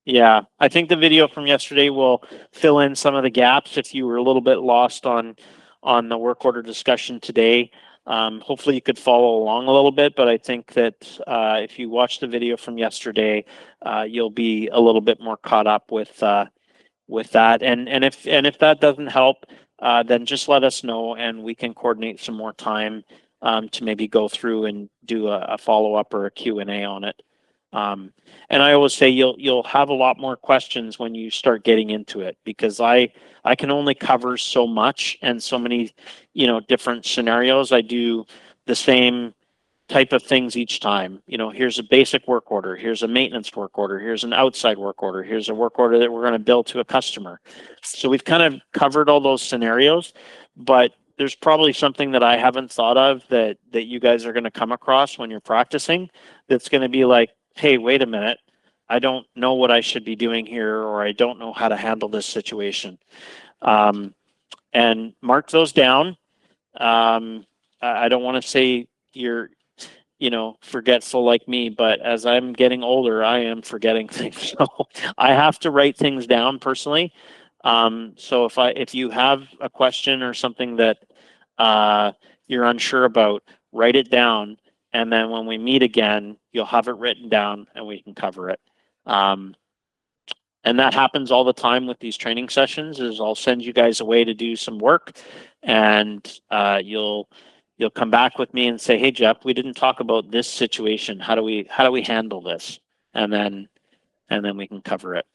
Yeah, I think the video from yesterday will fill in some of the gaps if you were a little bit lost on the work order discussion today. Hopefully you could follow along a little bit, but I think that if you watch the video from yesterday, you'll be a little bit more caught up with that. And if that doesn't help, then just let us know and we can coordinate some more time to maybe go through and do a follow-up or a Q&A on it. And I always say you'll have a lot more questions when you start getting into it, because I can only cover so much and so many, different scenarios. I do the same type of things each time. Here's a basic work order, here's a maintenance work order, here's an outside work order, here's a work order that we're going to build to a customer. So we've kind of covered all those scenarios, but there's probably something that I haven't thought of that you guys are going to come across when you're practicing that's going to be like, hey, wait a minute, I don't know what I should be doing here, or I don't know how to handle this situation. And mark those down. I don't want to say you're, forgetful like me, but as I'm getting older, I am forgetting things. So I have to write things down personally. So if you have a question or something that you're unsure about, write it down. And then when we meet again, you'll have it written down and we can cover it. And that happens all the time with these training sessions. Is I'll send you guys away to do some work, and you'll come back with me and say, "Hey, Jeff, we didn't talk about this situation. How do we handle this?" And then we can cover it.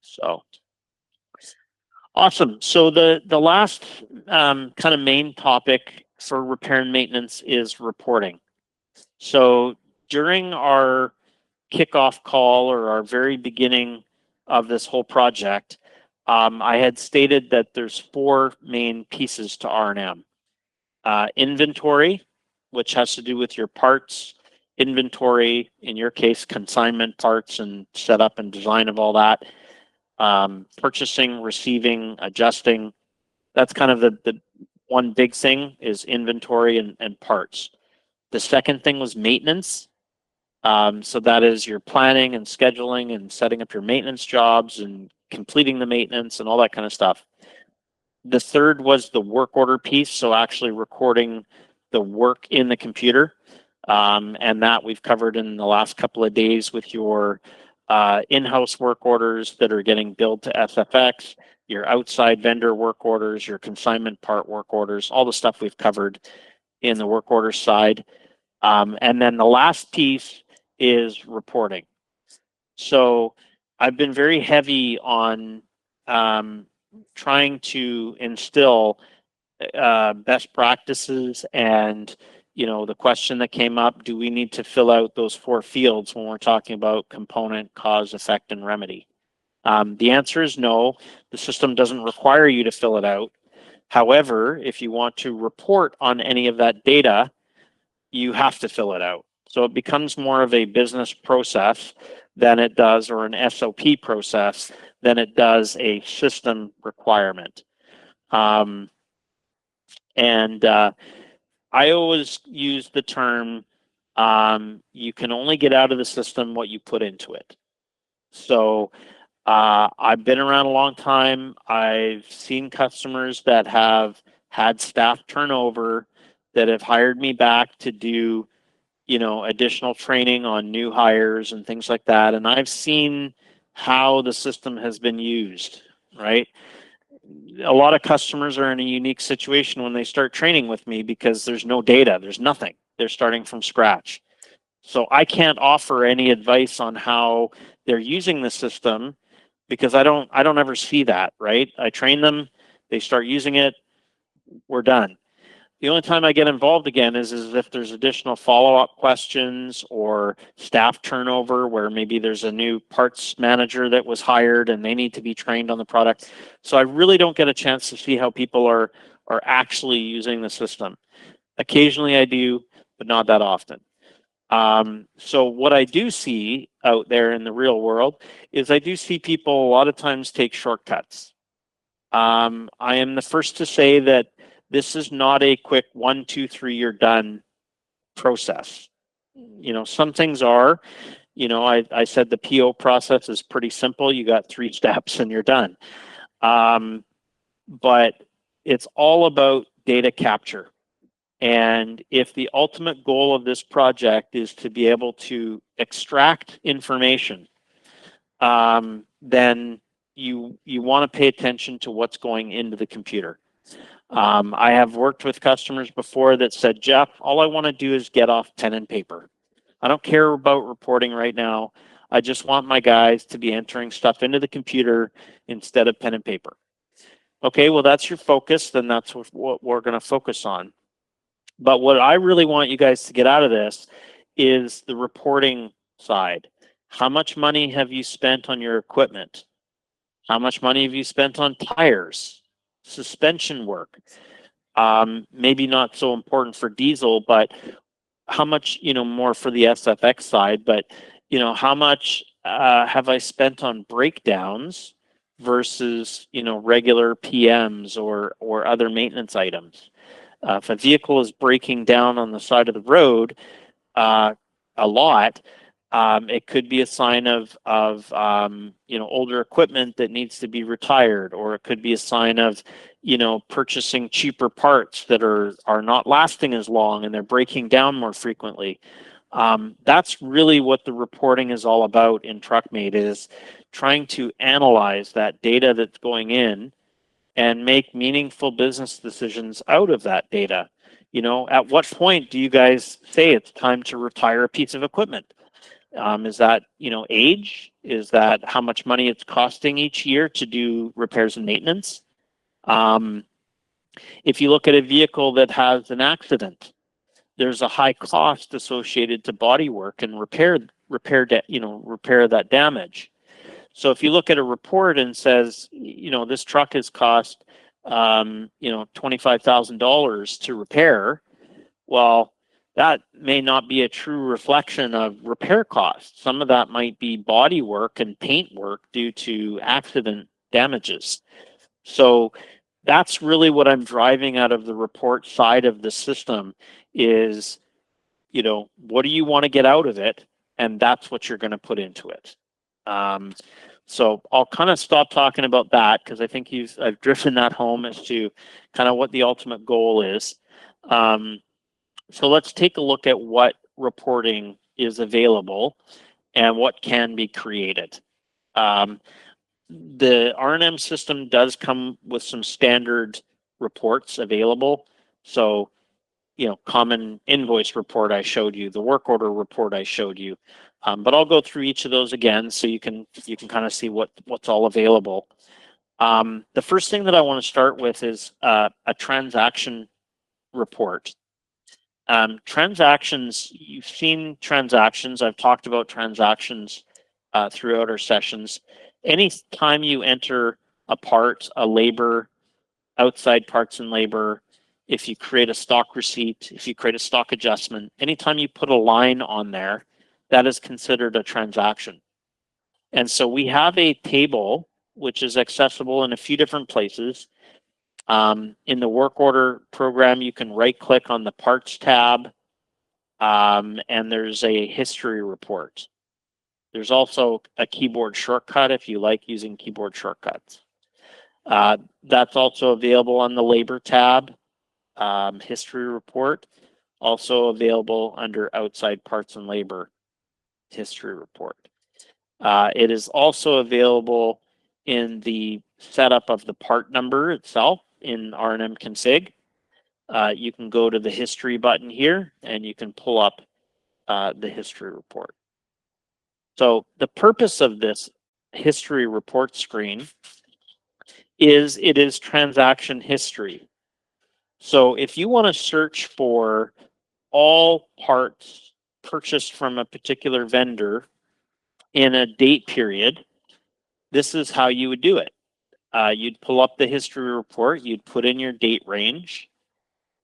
So awesome. So the last kind of main topic for repair and maintenance is reporting. So during our kickoff call, or our very beginning of this whole project, I had stated that there's 4 main pieces to R&M. Inventory, which has to do with your parts, inventory, in your case, consignment parts and setup and design of all that. Purchasing, receiving, adjusting. That's kind of the one big thing, is inventory and parts. The second thing was maintenance. So that is your planning and scheduling and setting up your maintenance jobs and completing the maintenance and all that kind of stuff. The third was the work order piece, so actually recording the work in the computer. And that we've covered in the last couple of days with your in-house work orders that are getting billed to SFX, your outside vendor work orders, your consignment part work orders, all the stuff we've covered in the work order side. And then the last piece is reporting. So I've been very heavy on trying to instill best practices, and the question that came up, do we need to fill out those 4 fields when we're talking about component, cause, effect, and remedy? The answer is no. The system doesn't require you to fill it out. However, if you want to report on any of that data, you have to fill it out. So it becomes more of a business process than it does, or an SOP process, than it does a system requirement. And I always use the term, you can only get out of the system what you put into it. So I've been around a long time. I've seen customers that have had staff turnover that have hired me back to do additional training on new hires and things like that. And I've seen how the system has been used, right? a lot of customers are in a unique situation when they start training with me because there's no data, there's nothing. They're starting from scratch. So I can't offer any advice on how they're using the system because I don't ever see that, right? I train them, they start using it, we're done. The only time I get involved again is if there's additional follow-up questions or staff turnover where maybe there's a new parts manager that was hired and they need to be trained on the product. So I really don't get a chance to see how people are actually using the system. Occasionally I do, but not that often. So what I do see out there in the real world is I do see people a lot of times take shortcuts. I am the first to say that this is not a quick 1, 2, 3, you're done process. You know, some things are, you know, I said the PO process is pretty simple. You got 3 steps and you're done. But it's all about data capture. And if the ultimate goal of this project is to be able to extract information, then you want to pay attention to what's going into the computer. I have worked with customers before that said, Jeff, all I want to do is get off pen and paper. I don't care about reporting right now. I just want my guys to be entering stuff into the computer instead of pen and paper. Okay, well, that's your focus, then that's what we're going to focus on. But what I really want you guys to get out of this is the reporting side. How much money have you spent on your equipment? How much money have you spent on tires, suspension work? Maybe not so important for diesel, but how much, you know, more for the SFX side, but, you know, how much have I spent on breakdowns versus, you know, regular PMs or other maintenance items? If a vehicle is breaking down on the side of the road a lot, it could be a sign of you know, older equipment that needs to be retired, or it could be a sign of, you know, purchasing cheaper parts that are not lasting as long and they're breaking down more frequently. That's really what the reporting is all about in TruckMate, is trying to analyze that data that's going in and make meaningful business decisions out of that data. You know, at what point do you guys say it's time to retire a piece of equipment? Is that, you know, age? Is that how much money it's costing each year to do repairs and maintenance? If you look at a vehicle that has an accident, there's a high cost associated to body work and repair that damage. So if you look at a report and says, you know, this truck has cost, you know, $25,000 to repair, well, that may not be a true reflection of repair costs. Some of that might be body work and paint work due to accident damages. So that's really what I'm driving out of the report side of the system is, you know, what do you want to get out of it? And that's what you're going to put into it. So I'll kind of stop talking about that because I think I've driven that home as to kind of what the ultimate goal is. So let's take a look at what reporting is available and what can be created. The R&M system does come with some standard reports available. So, you know, common invoice report I showed you, the work order report I showed you. But I'll go through each of those again so you can kind of see what's all available. The first thing that I want to start with is a transaction report. Transactions, you've seen transactions. I've talked about transactions throughout our sessions. Anytime you enter a part, a labor, outside parts and labor, if you create a stock receipt, if you create a stock adjustment, anytime you put a line on there, that is considered a transaction. And so we have a table which is accessible in a few different places. In the work order program, you can right click on the parts tab and there's a history report. There's also a keyboard shortcut if you like using keyboard shortcuts. That's also available on the labor tab, history report, also available under outside parts and labor history report. It is also available in the setup of the part number itself in R&M config, you can go to the history button here and you can pull up the history report. So the purpose of this history report screen is it is transaction history. So if you want to search for all parts purchased from a particular vendor in a date period, this is how you would do it. You'd pull up the history report, you'd put in your date range.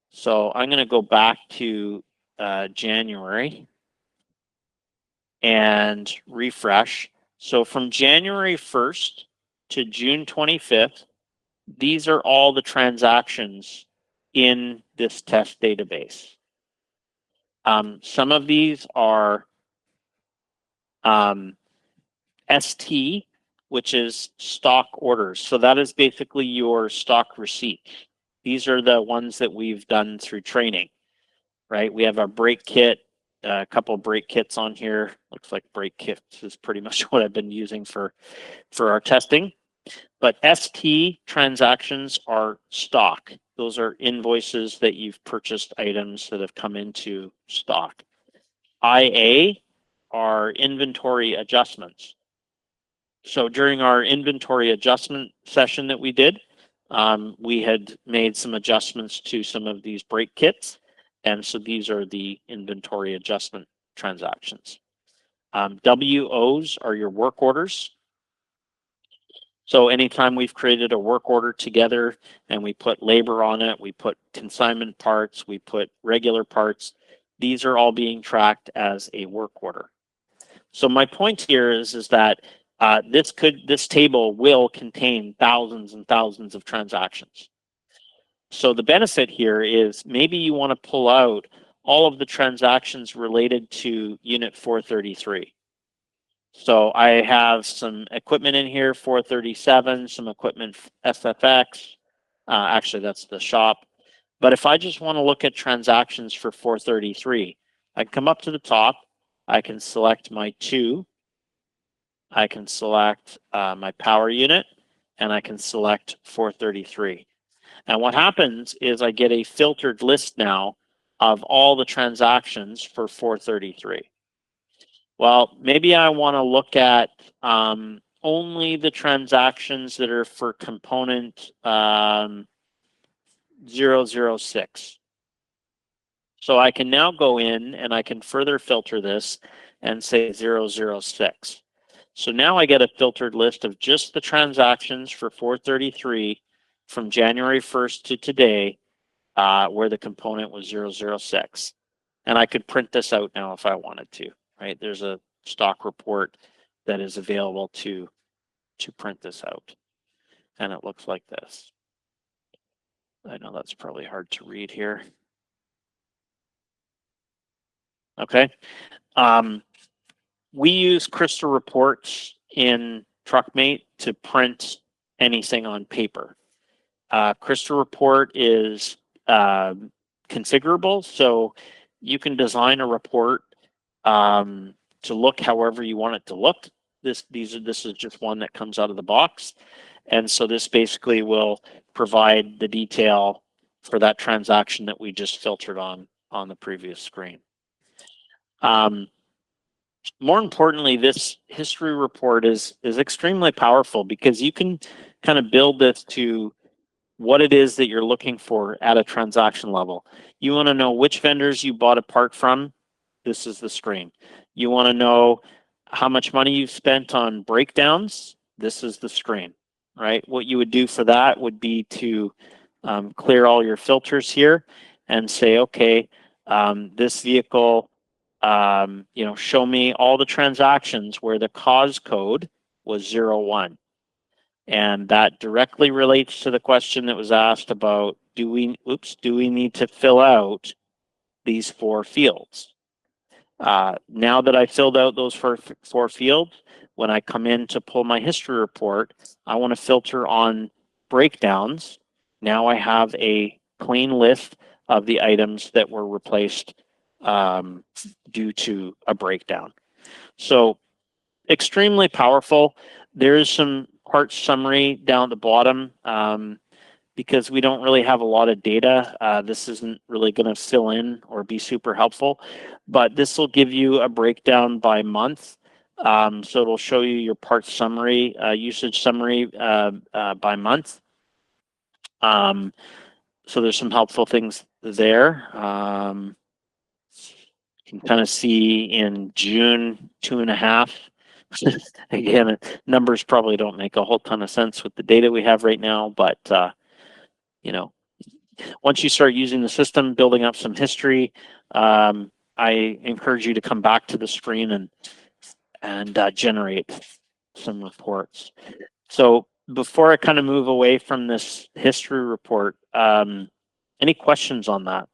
So I'm going to go back to January and refresh. So from January 1st to June 25th, these are all the transactions in this test database. Some of these are ST, which is stock orders. So that is basically your stock receipts. These are the ones that we've done through training, right? We have our brake kit, a couple of brake kits on here. Looks like brake kits is pretty much what I've been using for our testing. But ST transactions are stock. Those are invoices that you've purchased items that have come into stock. IA are inventory adjustments. So during our inventory adjustment session that we did, we had made some adjustments to some of these brake kits. And so these are the inventory adjustment transactions. WOs are your work orders. So anytime we've created a work order together and we put labor on it, we put consignment parts, we put regular parts, these are all being tracked as a work order. So my point here is that this table will contain thousands and thousands of transactions. So the benefit here is maybe you want to pull out all of the transactions related to Unit 433. So I have some equipment in here, 437, some equipment SFX. Actually, that's the shop. But if I just want to look at transactions for 433, I can come up to the top. I can select my 2. I can select my power unit, and I can select 433. And what happens is I get a filtered list now of all the transactions for 433. Well, maybe I want to look at only the transactions that are for component 006. So I can now go in and I can further filter this and say 006. So now I get a filtered list of just the transactions for 433 from January 1st to today, where the component was 006. And I could print this out now if I wanted to, right? There's a stock report that is available to print this out. And it looks like this. I know that's probably hard to read here. Okay. We use Crystal reports in TruckMate to print anything on paper. Crystal report is configurable, so you can design a report to look however you want it to look. This is just one that comes out of the box, and so this basically will provide the detail for that transaction that we just filtered on the previous screen. More importantly, this history report is extremely powerful because you can kind of build this to what it is that you're looking for at a transaction level. You want to know which vendors you bought a part from. This is the screen. You want to know how much money you've spent on breakdowns. This is the screen, right? What you would do for that would be to clear all your filters here and say, okay, this vehicle, show me all the transactions where the cause code was 01. And that directly relates to the question that was asked about, do we need to fill out these 4 fields? Now that I filled out those 4 fields, when I come in to pull my history report, I want to filter on breakdowns. Now I have a clean list of the items that were replaced due to a breakdown. So extremely powerful. There is some part summary down at the bottom. Because we don't really have a lot of data, this isn't really going to fill in or be super helpful, but this will give you a breakdown by month. So it'll show you your part summary, usage summary by month. So there's some helpful things there. You can kind of see in June, 2.5. Again, numbers probably don't make a whole ton of sense with the data we have right now, but you know, once you start using the system, building up some history, I encourage you to come back to the screen and generate some reports. So before I kind of move away from this history report, any questions on that?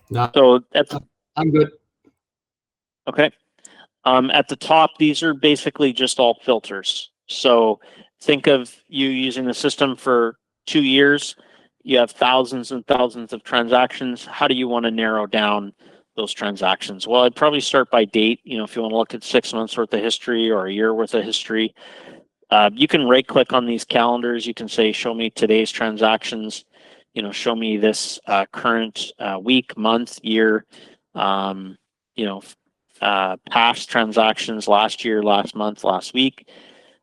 No, So I'm good. okay. At the top, these are basically just all filters. So think of you using the system for 2 years. You have thousands and thousands of transactions. How do you want to narrow down those transactions? Well, I'd probably start by date. You know, if you want to look at 6 months worth of history or a year worth of history, you can right click on these calendars. You can say, show me today's transactions. You know, show me this current week, month, year. You know, past transactions last year, last month, last week.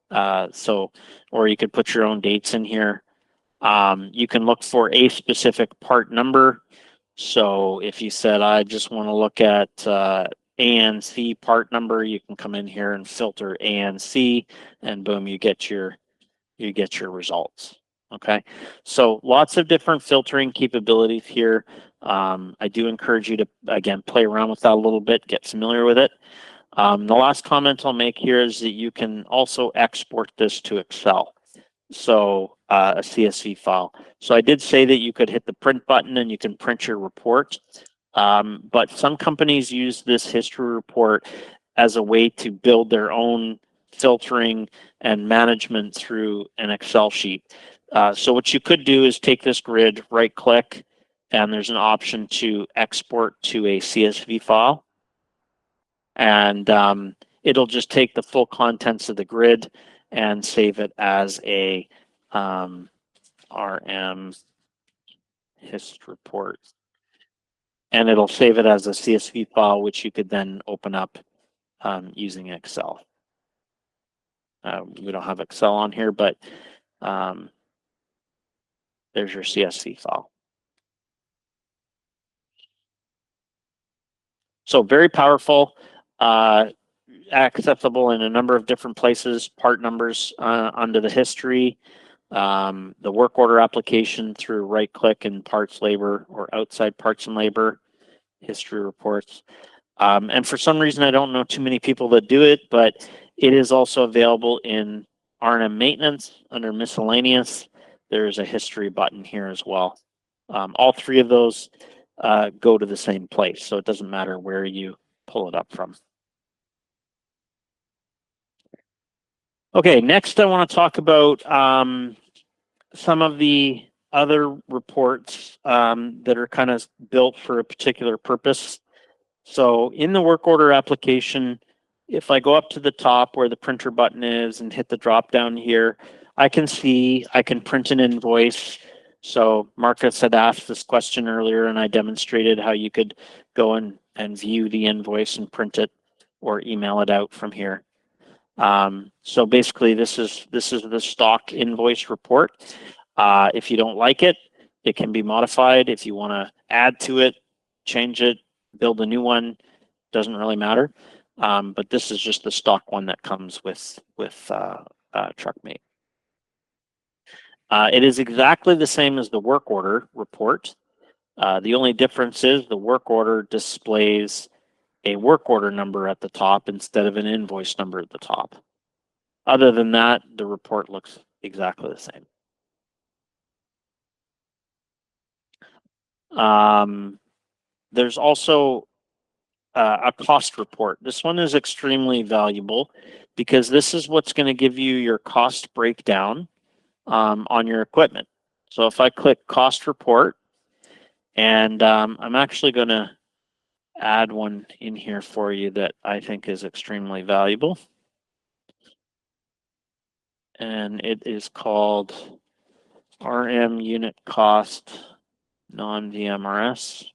Or you could put your own dates in here. You can look for a specific part number. So if you said, I just want to look at A and C part number, you can come in here and filter A and C, and boom, you get your results. Okay, so lots of different filtering capabilities here. I do encourage you to, again, play around with that a little bit, get familiar with it. The last comment I'll make here is that you can also export this to Excel. So a CSV file. So I did say that you could hit the print button and you can print your report. But some companies use this history report as a way to build their own filtering and management through an Excel sheet. So what you could do is take this grid, right click, and there's an option to export to a CSV file. And it'll just take the full contents of the grid and save it as a RM hist report. And it'll save it as a CSV file, which you could then open up using Excel. We don't have Excel on here, but there's your CSV file. So very powerful, accessible in a number of different places, part numbers under the history, the work order application through right click and parts labor or outside parts and labor, history reports. And for some reason, I don't know too many people that do it, but it is also available in R&M maintenance under miscellaneous. There's a history button here as well. All three of those go to the same place, so it doesn't matter where you pull it up from. Okay, next I want to talk about some of the other reports that are kind of built for a particular purpose. So in the work order application, if I go up to the top where the printer button is and hit the drop down here, I can print an invoice. So Marcus had asked this question earlier and I demonstrated how you could go and view the invoice and print it or email it out from here. So basically this is the stock invoice report. If you don't like it, it can be modified. If you want to add to it, change it, build a new one, doesn't really matter. But this is just the stock one that comes with TruckMate. It is exactly the same as the work order report. The only difference is the work order displays a work order number at the top instead of an invoice number at the top. Other than that, the report looks exactly the same. There's also a cost report. This one is extremely valuable because this is what's going to give you your cost breakdown on your equipment. So if I click cost report, and I'm actually going to add one in here for you that I think is extremely valuable. And it is called RM unit cost non-VMRS.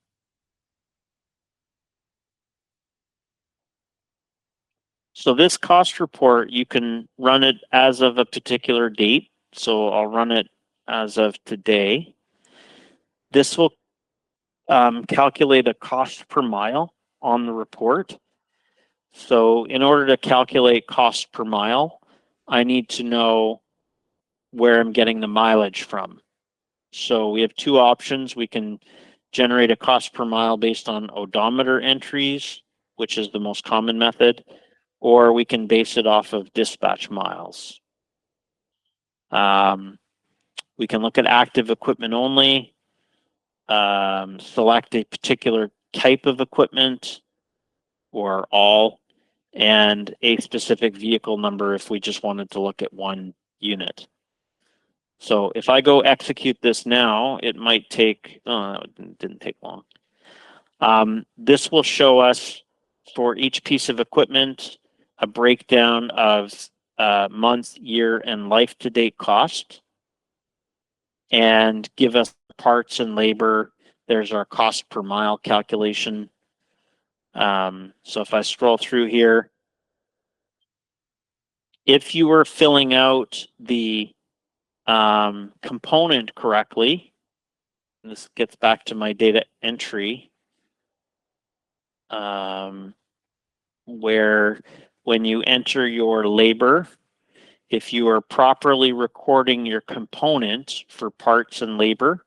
So this cost report, you can run it as of a particular date. So I'll run it as of today. This will calculate a cost per mile on the report. So in order to calculate cost per mile, I need to know where I'm getting the mileage from. So we have two options. We can generate a cost per mile based on odometer entries, which is the most common method, or we can base it off of dispatch miles. We can look at active equipment only, select a particular type of equipment or all, and a specific vehicle number if we just wanted to look at one unit. So if I go execute this now, it might take, it didn't take long. This will show us for each piece of equipment a breakdown of month, year, and life to date cost, and give us parts and labor. There's our cost per mile calculation. So if I scroll through here, if you were filling out the component correctly, and this gets back to my data entry, where when you enter your labor, if you are properly recording your component for parts and labor,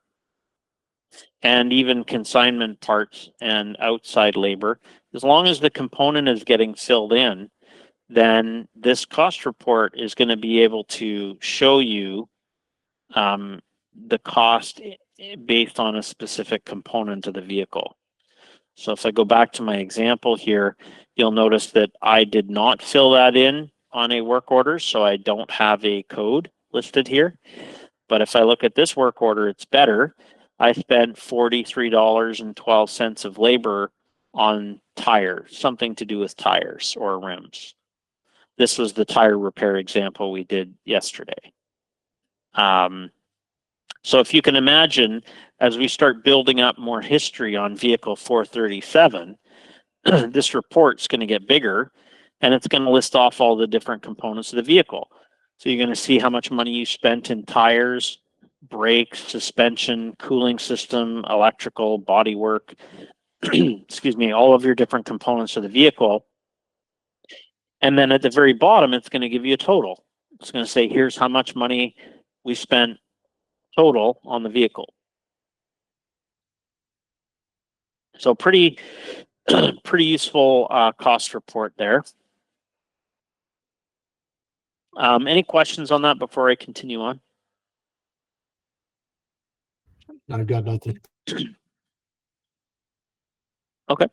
and even consignment parts and outside labor, as long as the component is getting filled in, then this cost report is going to be able to show you the cost based on a specific component of the vehicle. So if I go back to my example here, you'll notice that I did not fill that in on a work order, so I don't have a code listed here. But if I look at this work order, it's better. I spent $43.12 of labor on tires, something to do with tires or rims. This was the tire repair example we did yesterday. So if you can imagine, as we start building up more history on vehicle 437, this report's going to get bigger, and it's going to list off all the different components of the vehicle. So you're going to see how much money you spent in tires, brakes, suspension, cooling system, electrical, bodywork, excuse me, all of your different components of the vehicle. And then at the very bottom, it's going to give you a total. It's going to say, here's how much money we spent total on the vehicle. So pretty useful cost report there. Any questions on that before I continue on? I've got nothing. Okay.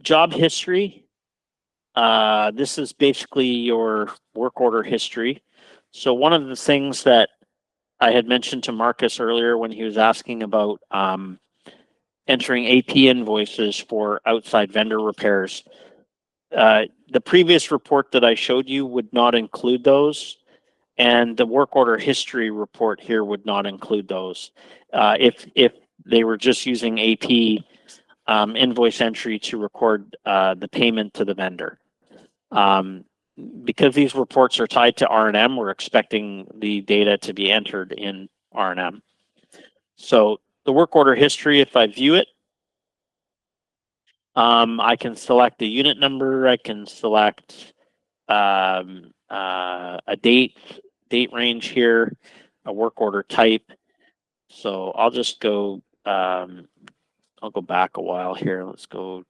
Job history. This is basically your work order history. So one of the things that I had mentioned to Marcus earlier when he was asking about entering AP invoices for outside vendor repairs, the previous report that I showed you would not include those, and the work order history report here would not include those. If they were just using AP invoice entry to record the payment to the vendor. Because these reports are tied to R&M, we're expecting the data to be entered in R&M. So the work order history, if I view it, I can select a unit number, I can select a date range here, a work order type. So I'll just go, I'll go back a while here. Let's go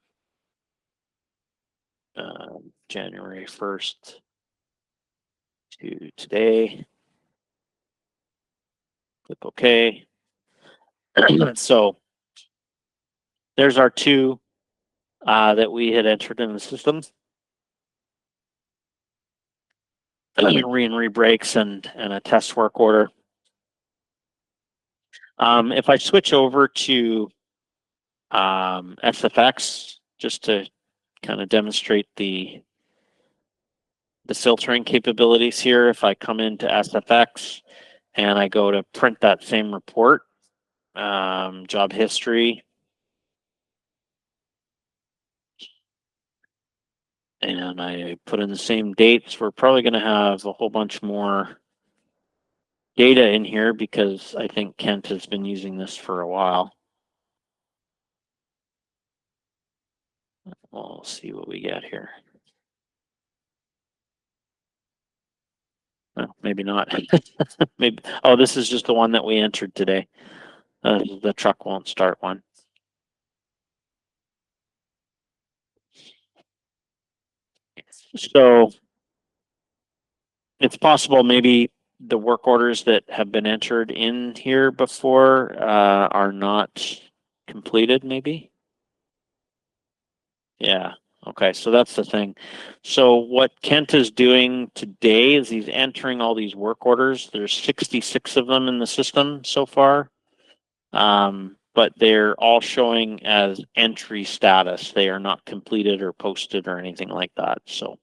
January 1st to today. Click OK. So there's our two that we had entered in the system. Re and re-breaks and a test work order. If I switch over to SFX, just to kind of demonstrate the filtering capabilities here. If I come into SFX and I go to print that same report, job history, and I put in the same dates, we're probably going to have a whole bunch more data in here because I think Kent has been using this for a while. We'll see what we get here. Oh, maybe not. Maybe. Oh, this is just the one that we entered today. The truck won't start one. So it's possible maybe the work orders that have been entered in here before are not completed, maybe. Yeah. Okay, so that's the thing. So what Kent is doing today is he's entering all these work orders. There's 66 of them in the system so far, but they're all showing as entry status. They are not completed or posted or anything like that. So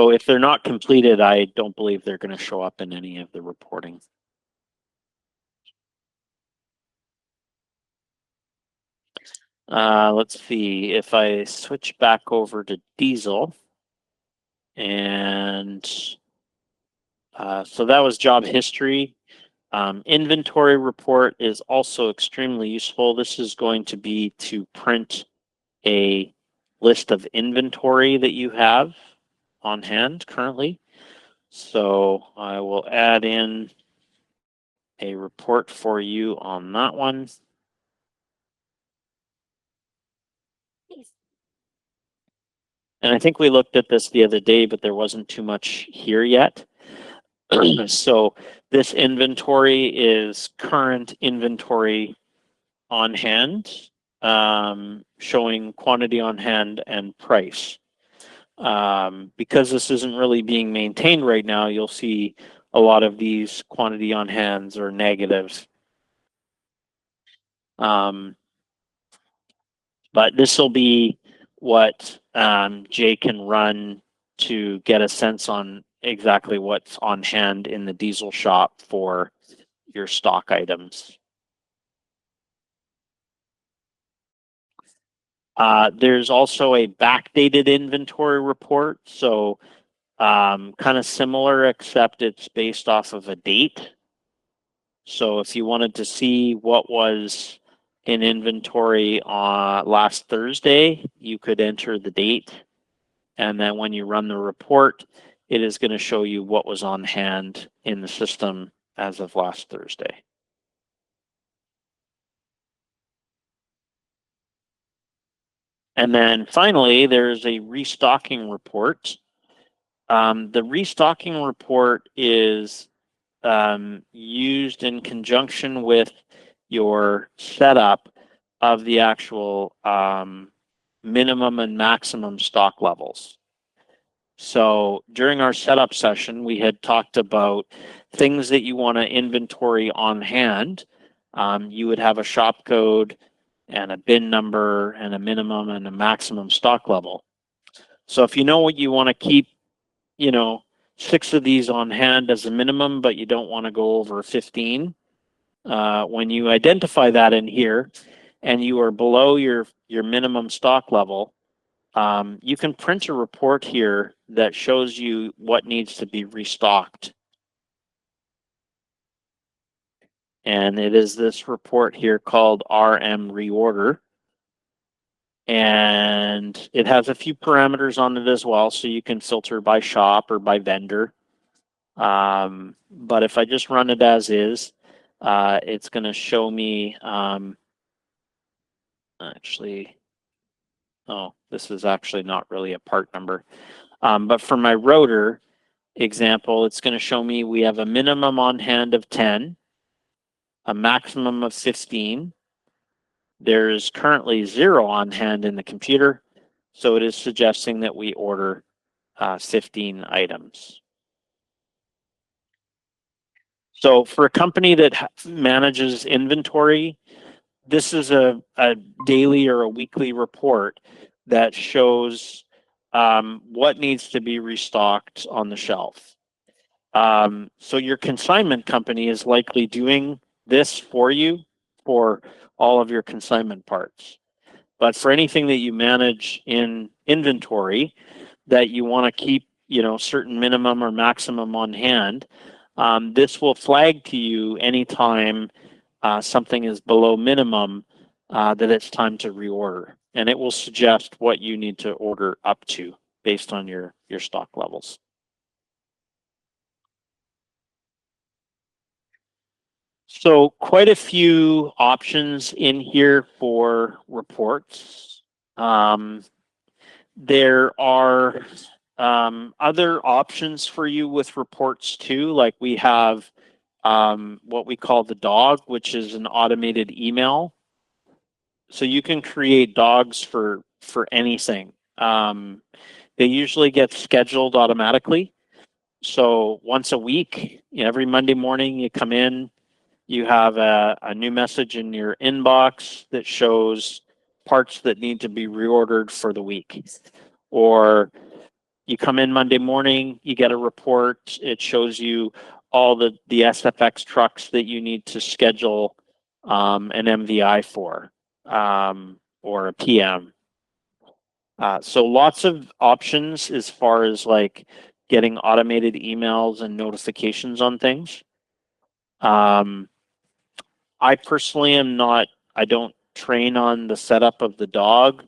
if they're not completed, I don't believe they're going to show up in any of the reporting. Let's see if I switch back over to diesel, and so that was job history. Inventory report is also extremely useful. This is going to be to print a list of inventory that you have on hand currently. So I will add in a report for you on that one. And I think we looked at this the other day, but there wasn't too much here yet. So this inventory is current inventory on hand, showing quantity on hand and price. Because this isn't really being maintained right now, you'll see a lot of these quantity on hands are negative. But this will be what Jay can run to get a sense on exactly what's on hand in the diesel shop for your stock items. There's also a backdated inventory report. So kind of similar, except it's based off of a date. So if you wanted to see what was in inventory on last Thursday, you could enter the date. And then when you run the report, it is going to show you what was on hand in the system as of last Thursday. And then finally, there's a restocking report. The restocking report is used in conjunction with your setup of the actual minimum and maximum stock levels. So during our setup session, we had talked about things that you want to inventory on hand. You would have a shop code and a bin number and a minimum and a maximum stock level. So if you know what you want to keep, 6 of these on hand as a minimum, but you don't want to go over 15, when you identify that in here and you are below your minimum stock level, you can print a report here that shows you what needs to be restocked. And it is this report here called RM Reorder. And it has a few parameters on it as well, so you can filter by shop or by vendor. But if I just run it as is, it's going to show me actually, oh, this is actually not really a part number. But for my rotor example, it's going to show me we have a minimum on hand of 10, a maximum of 15. There's currently 0 on hand in the computer, so it is suggesting that we order 15 items. So for a company that manages inventory, this is a daily or a weekly report that shows what needs to be restocked on the shelf. So your consignment company is likely doing this for you for all of your consignment parts. But for anything that you manage in inventory that you want to keep, certain minimum or maximum on hand, this will flag to you anytime something is below minimum that it's time to reorder. And it will suggest what you need to order up to based on your stock levels. So quite a few options in here for reports. There are other options for you with reports too, like we have what we call the dog, which is an automated email. So you can create dogs for anything. They usually get scheduled automatically. So once a week, every Monday morning, you come in, you have a new message in your inbox that shows parts that need to be reordered for the week. Or you come in Monday morning, you get a report. It shows you all the SFX trucks that you need to schedule an MVI for or a PM. So lots of options as far as like getting automated emails and notifications on things. I personally I don't train on the setup of the dog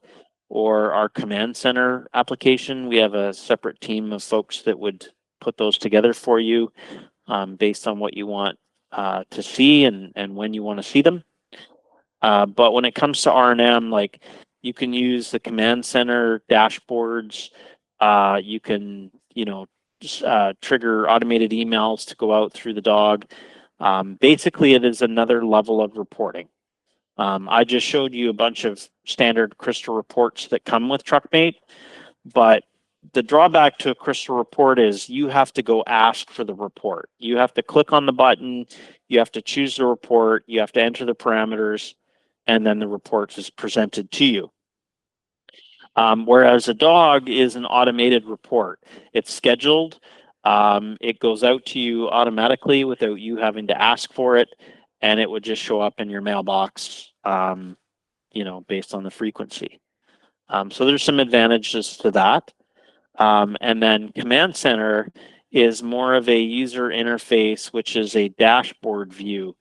or our command center application. We have a separate team of folks that would put those together for you based on what you want to see and when you want to see them. But when it comes to R&M, like you can use the command center dashboards. You can, trigger automated emails to go out through the dog. Basically, it is another level of reporting. I just showed you a bunch of standard Crystal reports that come with TruckMate, but the drawback to a Crystal report is you have to go ask for the report. You have to click on the button, you have to choose the report, you have to enter the parameters, and then the report is presented to you. Whereas a dog is an automated report. It's scheduled. It goes out to you automatically without you having to ask for it, and it would just show up in your mailbox, based on the frequency. So there's some advantages to that. And then Command Center is more of a user interface, which is a dashboard view.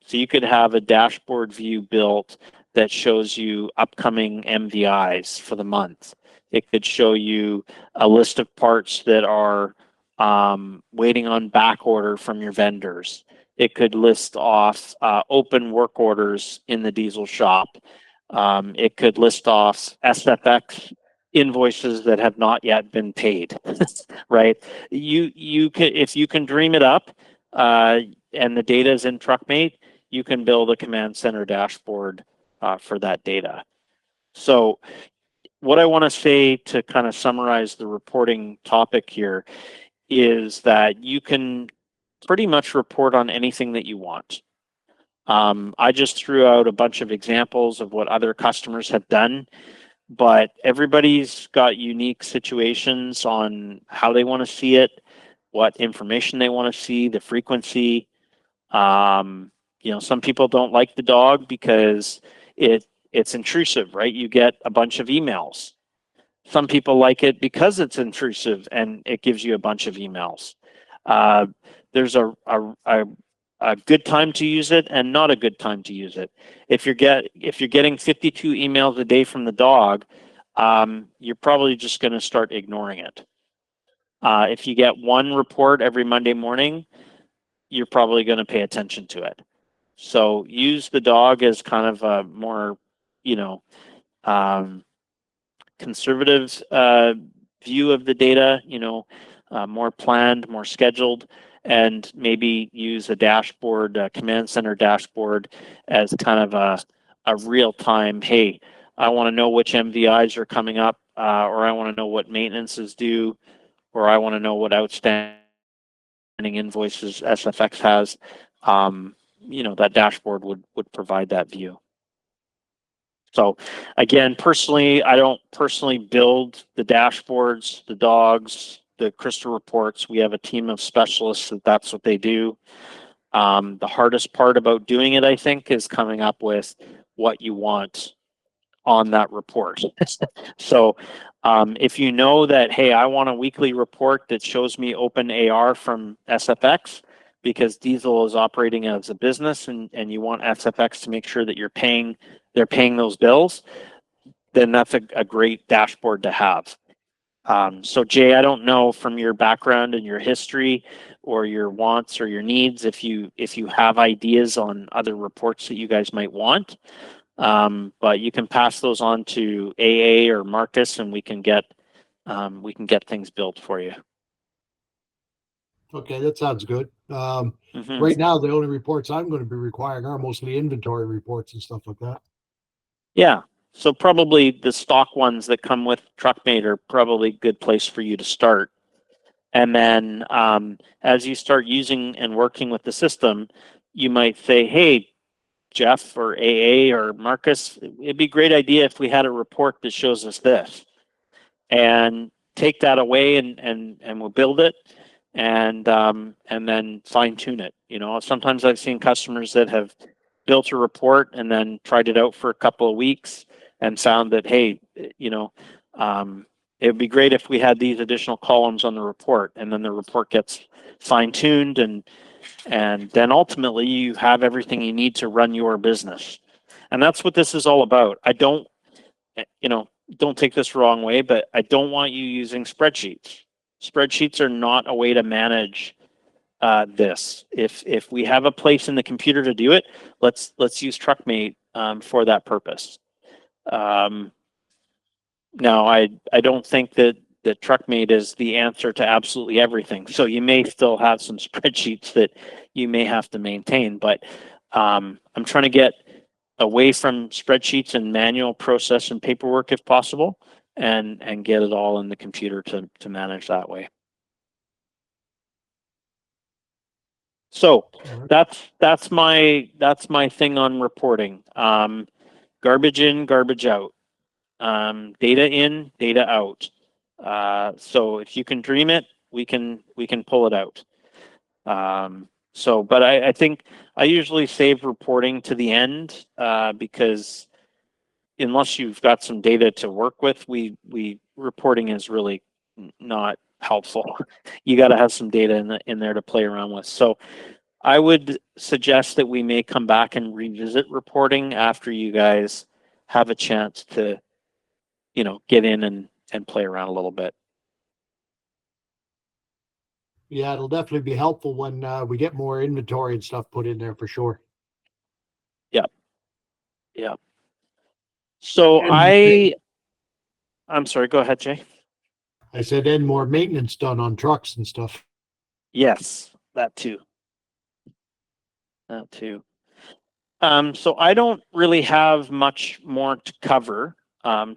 So you could have a dashboard view built that shows you upcoming MVIs for the month. It could show you a list of parts that are waiting on back order from your vendors. It could list off open work orders in the diesel shop. It could list off SFX invoices that have not yet been paid, right? You can, if you can dream it up and the data is in TruckMate, you can build a command center dashboard for that data. So what I want to say to kind of summarize the reporting topic here is that you can pretty much report on anything that you want. I just threw out a bunch of examples of what other customers have done, but everybody's got unique situations on how they want to see it, what information they want to see, the frequency. Some people don't like the dog because it's intrusive, right? You get a bunch of emails. Some people like it because it's intrusive and it gives you a bunch of emails. There's a good time to use it and not a good time to use it. If you're getting 52 emails a day from the dog, you're probably just going to start ignoring it. If you get one report every Monday morning, you're probably going to pay attention to it. So use the dog as kind of a more, conservative view of the data, more planned, more scheduled, and maybe use a dashboard, a command center dashboard as kind of a real-time, hey, I want to know which MVIs are coming up, or I want to know what maintenance is due, or I want to know what outstanding outstanding invoices SFX has, that dashboard would provide that view. So again, personally, I don't personally build the dashboards, the dogs, the crystal reports. We have a team of specialists that's what they do. The hardest part about doing it, I think, is coming up with what you want on that report. So if you know that, hey, I want a weekly report that shows me open AR from SFX because Diesel is operating as a business and you want SFX to make sure that they're paying those bills, then that's a great dashboard to have. So Jay, I don't know from your background and your history or your wants or your needs if you have ideas on other reports that you guys might want. But you can pass those on to AA or Marcus, and we can get things built for you. Okay, that sounds good. Mhm. Right now, the only reports I'm going to be requiring are mostly inventory reports and stuff like that. Yeah. So probably the stock ones that come with TruckMate are probably a good place for you to start. And then as you start using and working with the system, you might say, hey, Jeff or AA or Marcus, it'd be a great idea if we had a report that shows us this. And take that away and we'll build it and then fine tune it. Sometimes I've seen customers that have built a report and then tried it out for a couple of weeks and found that, hey, it would be great if we had these additional columns on the report, and then the report gets fine tuned and then ultimately you have everything you need to run your business. And that's what this is all about. I don't take this the wrong way, but I don't want you using spreadsheets. Spreadsheets are not a way to manage this. If we have a place in the computer to do it, let's use TruckMate for that purpose. Now, I don't think that TruckMate is the answer to absolutely everything. So you may still have some spreadsheets that you may have to maintain, but I'm trying to get away from spreadsheets and manual process and paperwork if possible, and get it all in the computer to manage that way. So that's my thing on reporting. Garbage in, garbage out. Data in, data out. So if you can dream it, we can pull it out. But I think I usually save reporting to the end because unless you've got some data to work with, we reporting is really not helpful. You got to have some data in there to play around with. So I would suggest that we may come back and revisit reporting after you guys have a chance to, get in and play around a little bit. Yeah, it'll definitely be helpful when we get more inventory and stuff put in there for sure. Yeah. So I'm sorry, go ahead, Jay. I said, and more maintenance done on trucks and stuff. Yes, that too. So I don't really have much more to cover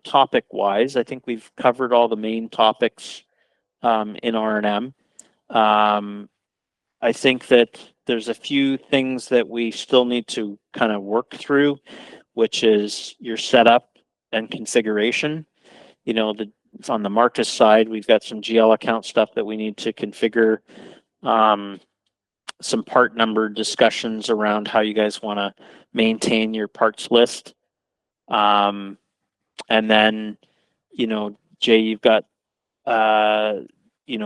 topic wise. I think we've covered all the main topics in R&M. I think that there's a few things that we still need to kind of work through, which is your setup and configuration. On the Marcus side, we've got some GL account stuff that we need to configure. Some part number discussions around how you guys want to maintain your parts list. And then, Jay, you've got,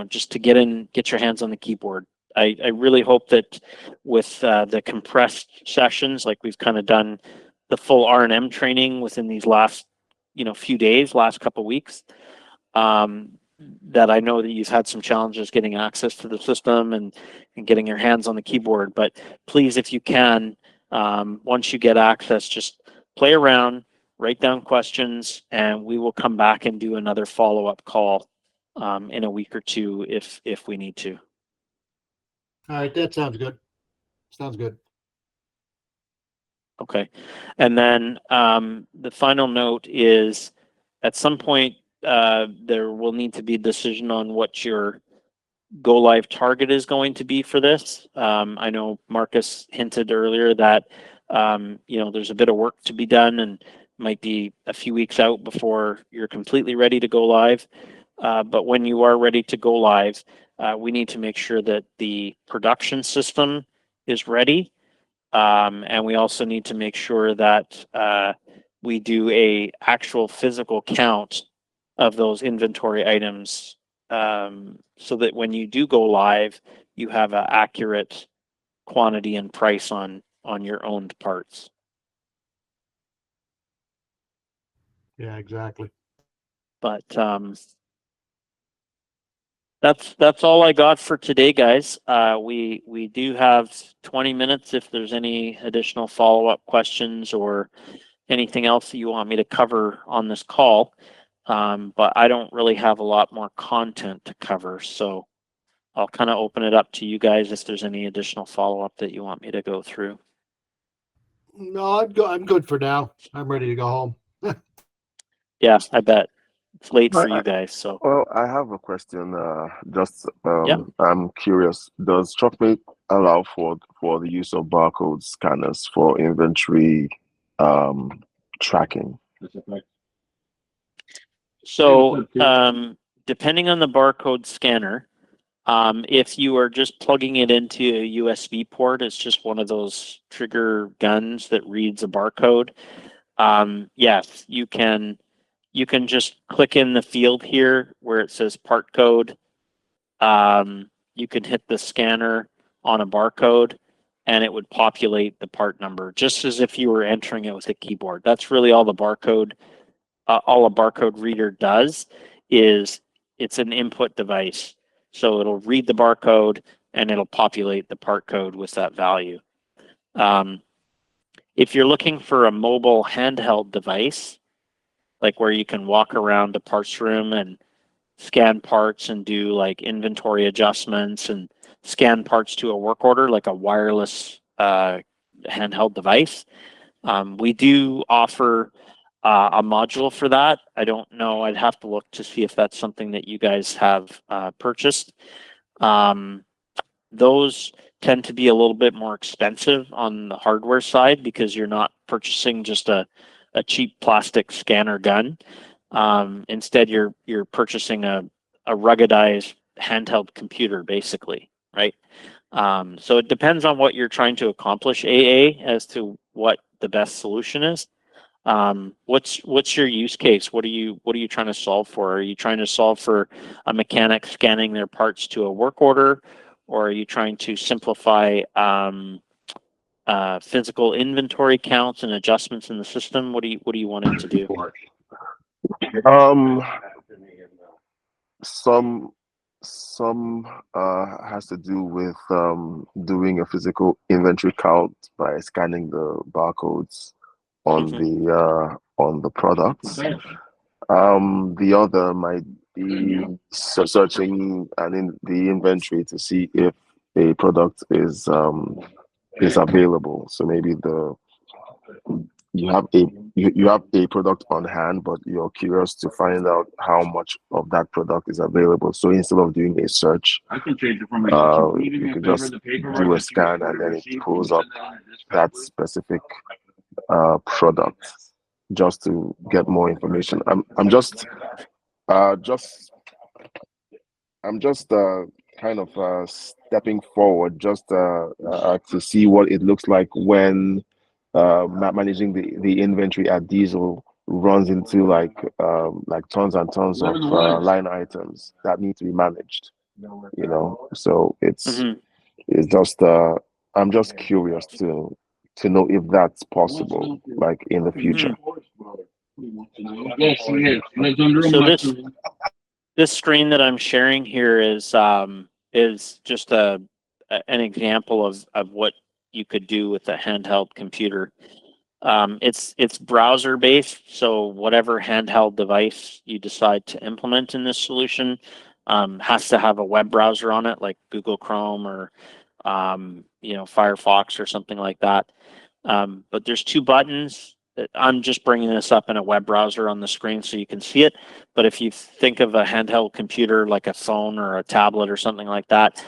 just to get your hands on the keyboard. I really hope that with the compressed sessions, like we've kind of done the full R&M training within these last, few days, last couple of weeks, that I know that you've had some challenges getting access to the system and getting your hands on the keyboard. But please, if you can, once you get access, just play around, write down questions, and we will come back and do another follow-up call in a week or two if we need to. All right, that sounds good. Sounds good. Okay. And then the final note is at some point there will need to be a decision on what your go live target is going to be for this. I know Marcus hinted earlier that there's a bit of work to be done and might be a few weeks out before you're completely ready to go live. But when you are ready to go live, we need to make sure that the production system is ready. And we also need to make sure that we do a actual physical count of those inventory items, so that when you do go live, you have an accurate quantity and price on your owned parts. Yeah, exactly. But that's all I got for today, guys. We do have 20 minutes if there's any additional follow-up questions or anything else that you want me to cover on this call. But I don't really have a lot more content to cover, so I'll kind of open it up to you guys if there's any additional follow-up that you want me to go through. No, I'm good for now. I'm ready to go home. Yeah, I bet. It's late for I- you guys, so Well, I have a question. Yeah. I'm curious. Does TruckMate allow for the use of barcode scanners for inventory tracking? So depending on the barcode scanner, if you are just plugging it into a USB port, it's just one of those trigger guns that reads a barcode. Yes, you can just click in the field here where it says part code. You can hit the scanner on a barcode and it would populate the part number just as if you were entering it with a keyboard. That's really all the barcode, all a barcode reader does is it's an input device. So it'll read the barcode and it'll populate the part code with that value. If you're looking for a mobile handheld device, like where you can walk around a parts room and scan parts and do like inventory adjustments and scan parts to a work order, like a wireless handheld device, we do offer a module for that. I don't know. I'd have to look to see if that's something that you guys have purchased. Those tend to be a little bit more expensive on the hardware side because you're not purchasing just a cheap plastic scanner gun. Instead, you're purchasing a ruggedized handheld computer, basically, right? So it depends on what you're trying to accomplish, AA, as to what the best solution is. What's your use case? What are you trying to solve for? Are you trying to solve for a mechanic scanning their parts to a work order, or are you trying to simplify physical inventory counts and adjustments in the system? What do you want it to do? Some has to do with doing a physical inventory count by scanning the barcodes on the products. The other might be searching the inventory to see if a product is available. So maybe you have a product on hand, but you're curious to find out how much of that product is available. So instead of doing a search, you can just do a scan and then it pulls up that specific product just to get more information. I'm just kind of stepping forward just to see what it looks like when managing the inventory at Diesel runs into like tons and tons of line items that need to be managed. So it's just I'm just curious to know if that's possible, like in the future. Yes, yes. Let's under So this screen that I'm sharing here is just an example of what you could do with a handheld computer. It's browser based, so whatever handheld device you decide to implement in this solution has to have a web browser on it, like Google Chrome or Firefox or something like that. But there's two buttons I'm just bringing this up in a web browser on the screen so you can see it. But if you think of a handheld computer like a phone or a tablet or something like that,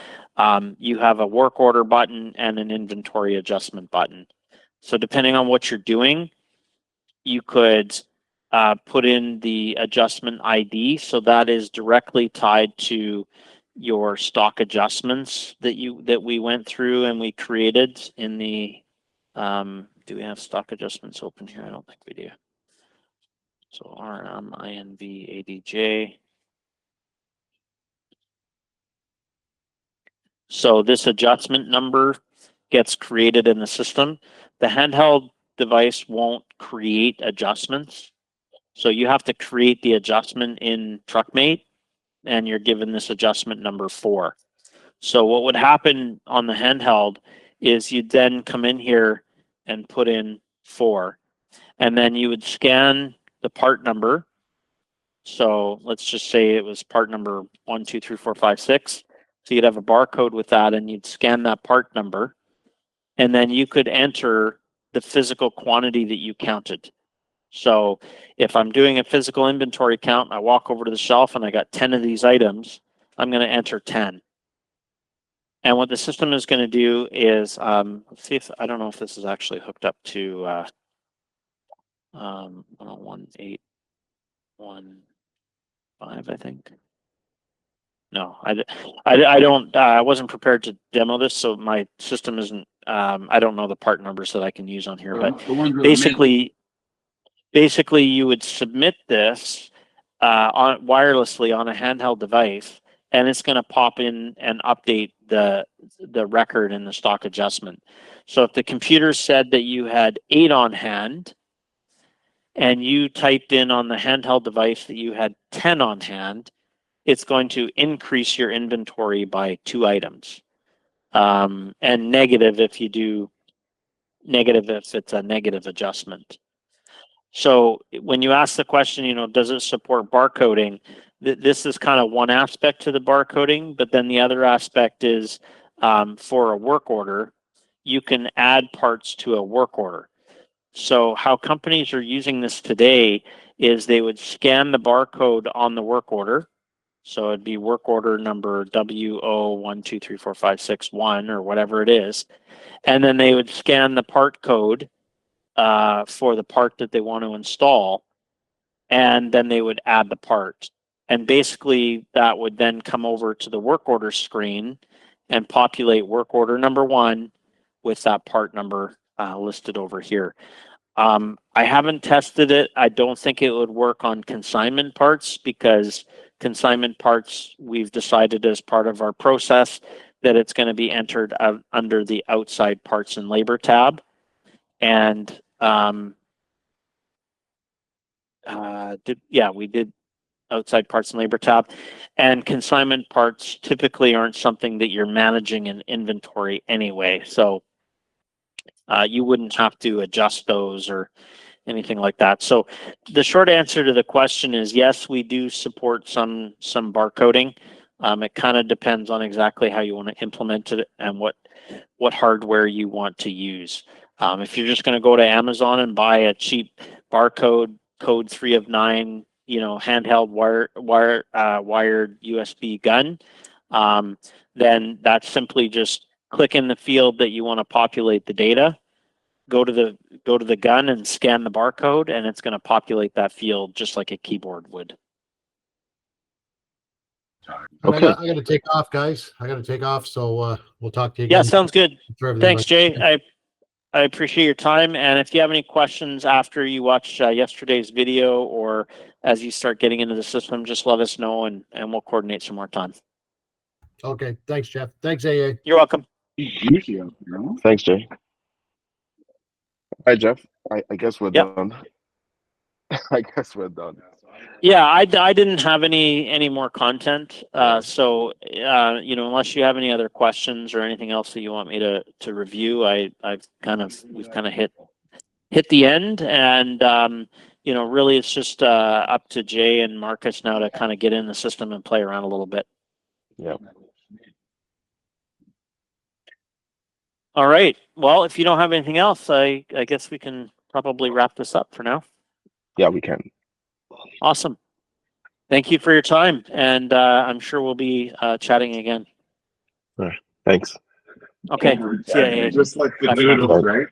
you have a work order button and an inventory adjustment button. So depending on what you're doing, you could put in the adjustment ID. So that is directly tied to your stock adjustments that we went through and we created in the do we have stock adjustments open here? I don't think we do. So RMINV So this adjustment number gets created in the system. The handheld device won't create adjustments. So you have to create the adjustment in TruckMate, and you're given this adjustment number 4. So what would happen on the handheld is you'd then come in here and put in 4. And then you would scan the part number. So let's just say it was part number 1, 2, 3, 4, 5, 6. So you'd have a barcode with that and you'd scan that part number. And then you could enter the physical quantity that you counted. So if I'm doing a physical inventory count, I walk over to the shelf and I got 10 of these items, I'm going to enter 10. And what the system is going to do is, let's see if, I don't know if this is actually hooked up to 101.8.1.5, I think. No, I don't, I wasn't prepared to demo this, so my system isn't, I don't know the part numbers that I can use on here, but basically you would submit this wirelessly on a handheld device, and it's going to pop in and update the record in the stock adjustment. So if the computer said that you had 8 on hand, and you typed in on the handheld device that you had 10 on hand, it's going to increase your inventory by 2 items. And negative if you do negative if it's a negative adjustment. So when you ask the question, you know, does it support barcoding? This is kind of one aspect to the barcoding, but then the other aspect is for a work order, you can add parts to a work order. So how companies are using this today is they would scan the barcode on the work order. So it'd be work order number WO1234561 or whatever it is. And then they would scan the part code for the part that they want to install. And then they would add the part. And basically that would then come over to the work order screen and populate work order number 1 with that part number listed over here. I haven't tested it. I don't think it would work on consignment parts because consignment parts, we've decided as part of our process that it's going to be entered under the outside parts and labor tab. And we did outside parts and labor tab. And consignment parts typically aren't something that you're managing in inventory anyway. So you wouldn't have to adjust those or anything like that. So the short answer to the question is yes, we do support some barcoding. It kind of depends on exactly how you want to implement it and what hardware you want to use. If you're just going to go to Amazon and buy a cheap barcode, code 3 of 9, you know, handheld wired USB gun, then that's simply just click in the field that you want to populate the data. Go to the gun and scan the barcode, and it's going to populate that field just like a keyboard would. Okay. I got to take off, guys. I got to take off, so we'll talk to you again. Yeah, sounds good. Thanks, Jay. Like I appreciate your time, and if you have any questions after you watch yesterday's video or as you start getting into the system, just let us know, and we'll coordinate some more time. Okay, thanks, Jeff. Thanks, AA. You're welcome. Thanks, Jay. Hi, Jeff. I guess we're Yep. done. I guess we're done. Yeah, I didn't have any more content. So you know, unless you have any other questions or anything else that you want me to review, we've kind of hit the end, and you know, really it's just up to Jay and Marcus now to kind of get in the system and play around a little bit. Yeah. All right. Well, if you don't have anything else, I guess we can probably wrap this up for now. Yeah, we can. Awesome. Thank you for your time, and I'm sure we'll be chatting again. Thanks. Okay. See ya. Just like the Bye for now. noodles, right?